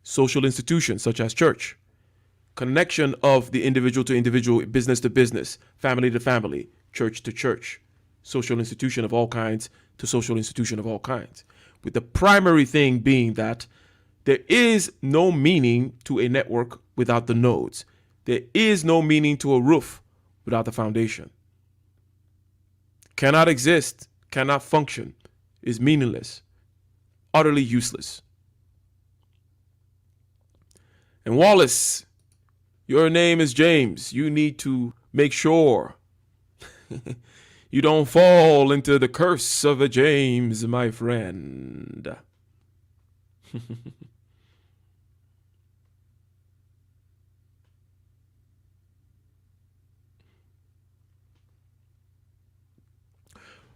Speaker 2: social institutions such as church, connection of the individual to individual, business to business, family to family, church to church, social institution of all kinds to social institution of all kinds. With the primary thing being that there is no meaning to a network without the nodes. There is no meaning to a roof without the foundation. Cannot exist, cannot function, is meaningless, utterly useless. And Wallace, your name is James. You need to make sure you don't fall into the curse of a James, my friend.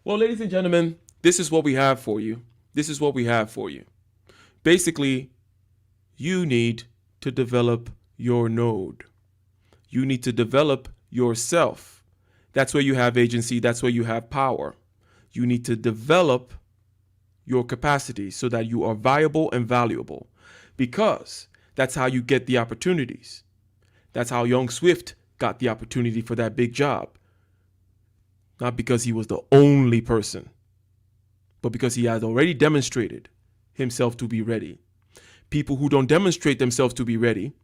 Speaker 2: Well, ladies and gentlemen, this is what we have for you. This is what we have for you. Basically, you need to develop your node. You need to develop yourself. That's where you have agency. That's where you have power. You need to develop your capacity so that you are viable and valuable, because that's how you get the opportunities. That's how YoungSwift got the opportunity for that big job. Not because he was the only person, but because he has already demonstrated himself to be ready. People who don't demonstrate themselves to be ready,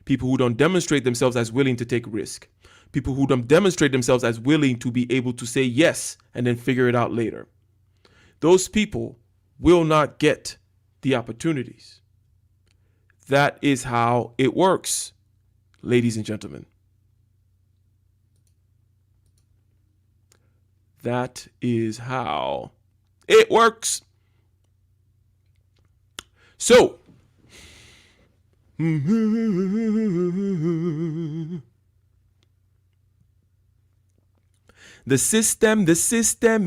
Speaker 2: people who don't demonstrate themselves as willing to take risk, people who don't demonstrate themselves as willing to be able to say yes and then figure it out later, those people will not get the opportunities. That is how it works, ladies and gentlemen. That is how it works. So, the system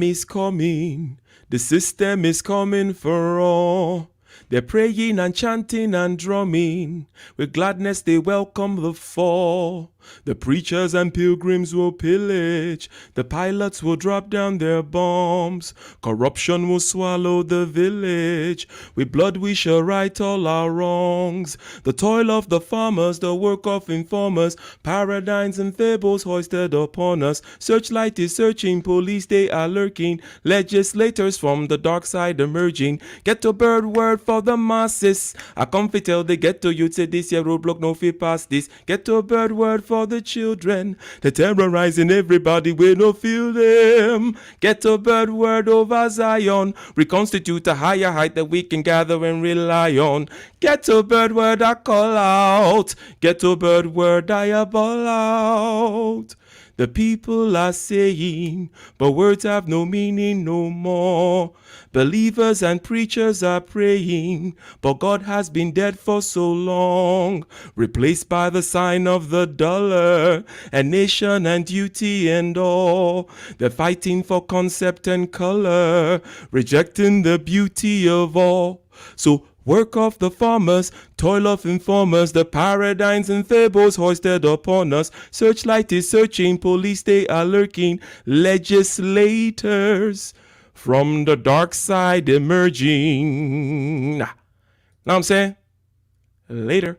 Speaker 2: is coming. The system is coming for all. They're praying and chanting and drumming. With gladness they welcome the fall. The preachers and pilgrims will pillage. The pilots will drop down their bombs. Corruption will swallow the village. With blood we shall right all our wrongs. The toil of the farmers, the work of informers, paradigms and fables hoisted upon us. Searchlight is searching, police they are lurking. Legislators from the dark side emerging. Ghetto bird word for the masses. I come fi tell the ghetto youth say this year roadblock no fi pass this. Ghetto bird word for the children. They're terrorizing everybody, we no feel them. Ghetto bird word over Zion. Reconstitute a higher height that we can gather and rely on. Ghetto bird word I call out. Ghetto bird word I ball out. The people are saying, but words have no meaning no more. Believers and preachers are praying, but God has been dead for so long. Replaced by the sign of the dollar, and nation and duty and all. They're fighting for concept and color, rejecting the beauty of all. So work of the farmers, toil of informers, the paradigms and fables hoisted upon us. Searchlight is searching, police they are lurking, legislators from the dark side emerging. Know what I'm saying? Later.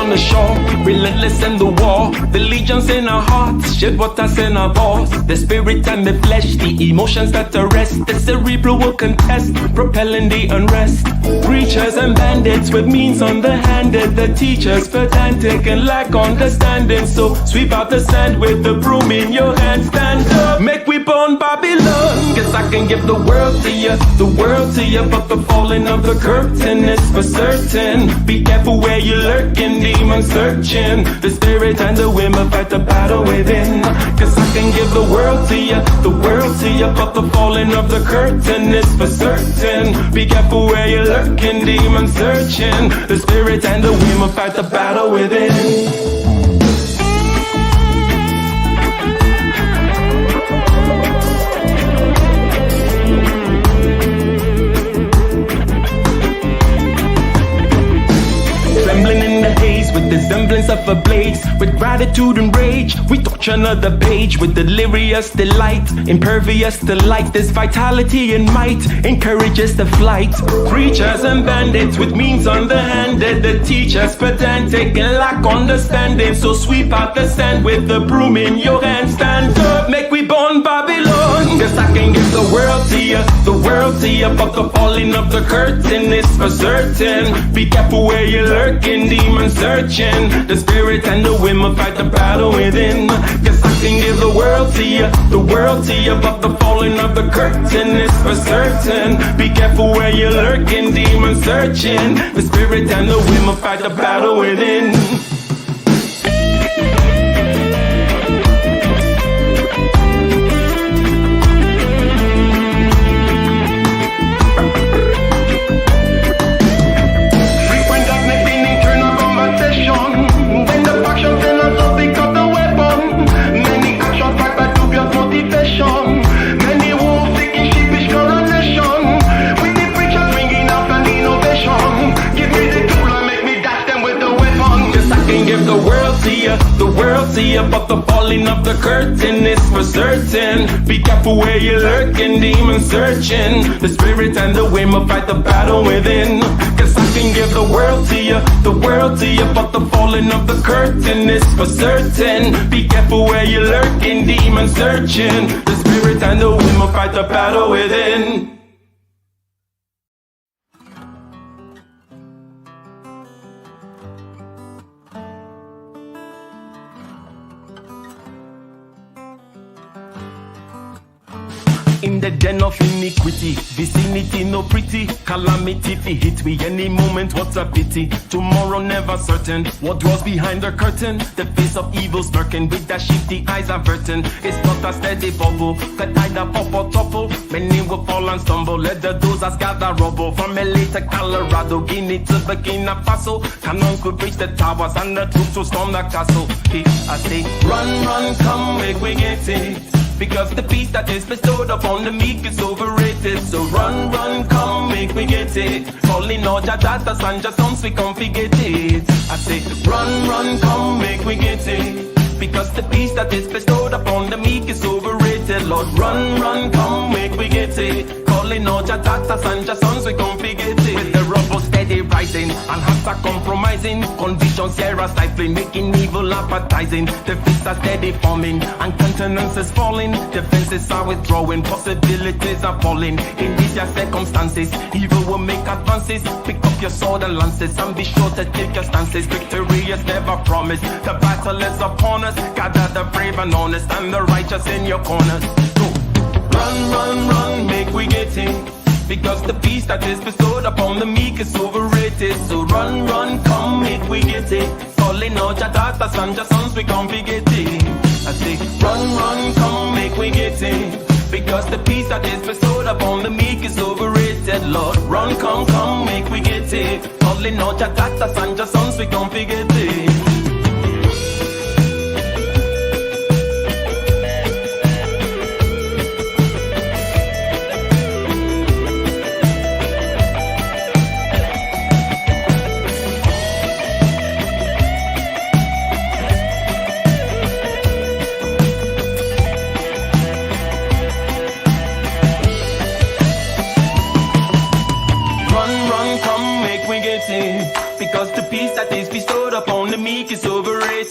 Speaker 1: on the shore, relentless in the war. The legions in our hearts, shed waters in our balls. The spirit and the flesh, the emotions that arrest. The cerebral will contest, propelling the unrest. Preachers and bandits with means underhanded. The teachers pedantic and lack understanding. So sweep out the sand with the broom in your hand. Stand up, make we burn Babylon. Guess I can give the world to you, the world to you. But the falling of the curtain is for certain. Be careful where you lurking, demon searching. The spirit and the women fight the battle within. Cause I can give the world to you, the world to you. But the falling of the curtain is for certain. Be careful where you lurking, demon searching. The spirit and the women fight the battle within. With the semblance of a blaze, with gratitude and rage, we touch another page with delirious delight, impervious to light. This vitality and might encourages the flight. Preachers and bandits with means underhanded, the teachers pedantic and lack understanding. So sweep out the sand with the broom in your hand. Stand up, make we burn Babylon. Guess I can give the world to you, the world to you. But the falling of the curtain is for certain. Be careful where you're lurking, demon searching. The spirit and the women fight the battle within. Guess I can give the world to you, the world to you. But the falling of the curtain is for certain. Be careful where you're lurking, demon searching. The spirit and the women fight the battle within. The world to you, but the falling of the curtain is for certain. Be careful where you're lurking, demon searching. The spirit and the women fight the battle within. Cause I can give the world to you, the world to you. But the falling of the curtain is for certain. Be careful where you're lurking, demon searching. The spirit and the women fight the battle within. In the den of iniquity, vicinity no pretty, calamity fi hit we any moment, what a pity. Tomorrow never certain, what dwells behind the curtain. The face of evil smirking, with that shifty eyes averting. It's not a steady bubble, that either pop or topple. Many will fall and stumble, let the dozers gather rubble. From LA to Colorado, Guinea to Burkina Faso. Cannons could reach the towers and the troops will storm the castle. I say, run, run, come, make we get it. Because the peace that is bestowed upon the meek is overrated. So run, run, come, make we get it. Calling all your daughters and your sons, we come forget it. I say, run, run, come, make we get it. Because the peace that is bestowed upon the meek is overrated. Lord, run, run, come, make we get it. Calling all your daughters and your sons, we come forget it. With the rubble steady rising, and hearts are compromising. Convictions here are stifling, making evil appetizing. The fists are steady forming, and countenance is falling. Defenses are withdrawing, possibilities are falling. In these circumstances, evil will make advances. Pick up your sword and lances, and be sure to take your stances. Victory is never promised, the battle is upon us. Gather the brave and honest, and the righteous in your corners. Go. Run, run, run, make we get it. Because the peace that is bestowed upon the meek is overrated. So run, run, come, make we get it. Calling out your daughters and your sons, we can't forget it. I say, run, run, come, make we get it. Because the peace that is bestowed upon the meek is overrated. Lord, run, come, come, make we get it. Calling out your daughters and your sons, we can't forget it.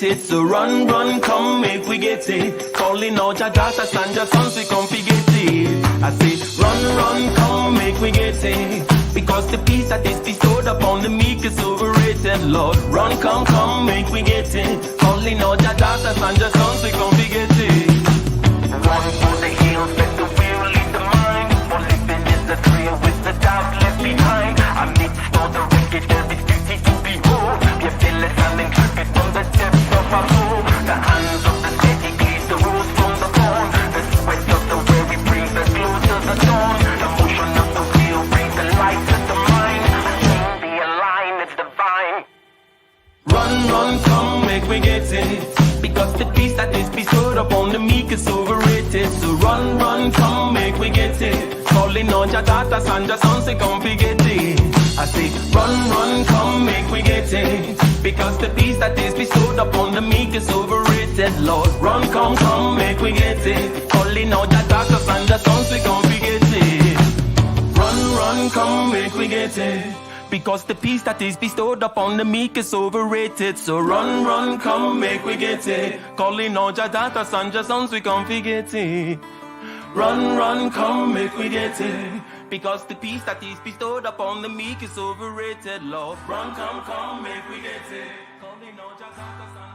Speaker 1: overrated. So run, run, come, make we get it. Calling all your daughters and your sons, we come forget it. I say, run, run, come, make we get it. Because the peace that is bestowed upon the meek is overrated, Lord. Run, come, come, make we get it. Calling all your daughters and your sons, we come forget it. Run for the hills, let the will lead the mind. For living is the thrill with the doubt left behind. Amidst all the wicked, there is beauty to behold. We're fearless and intrepid from the depths of our soul. The hands of the steady glean the rose from the bone. The sweat of the weary brings the glow to the dawn. The motion of the wheel brings the light to the mind. The align, it's divine. Run, run, come, make we get it. Because the peace that is bestowed upon the meek is overrated. So run, run, come, make we get it. Calling on your daughters and your sons, they come forget it. I say, run, run, come, make we get it. Because the peace that is bestowed upon the meek is overrated, Lord. Run, come, come, make we get it. Calling on your daughters and your sons, they come forget it. Run, run, come, make we get it. Because the peace that is bestowed upon the meek is overrated. So run, run, come, make we get it. Calling all your daughters and your sons, we come forget it. Run, run, come, make we get it. Because the peace that is bestowed upon the meek is overrated, Lord. Run, come, make we get it. Calling all your daughters and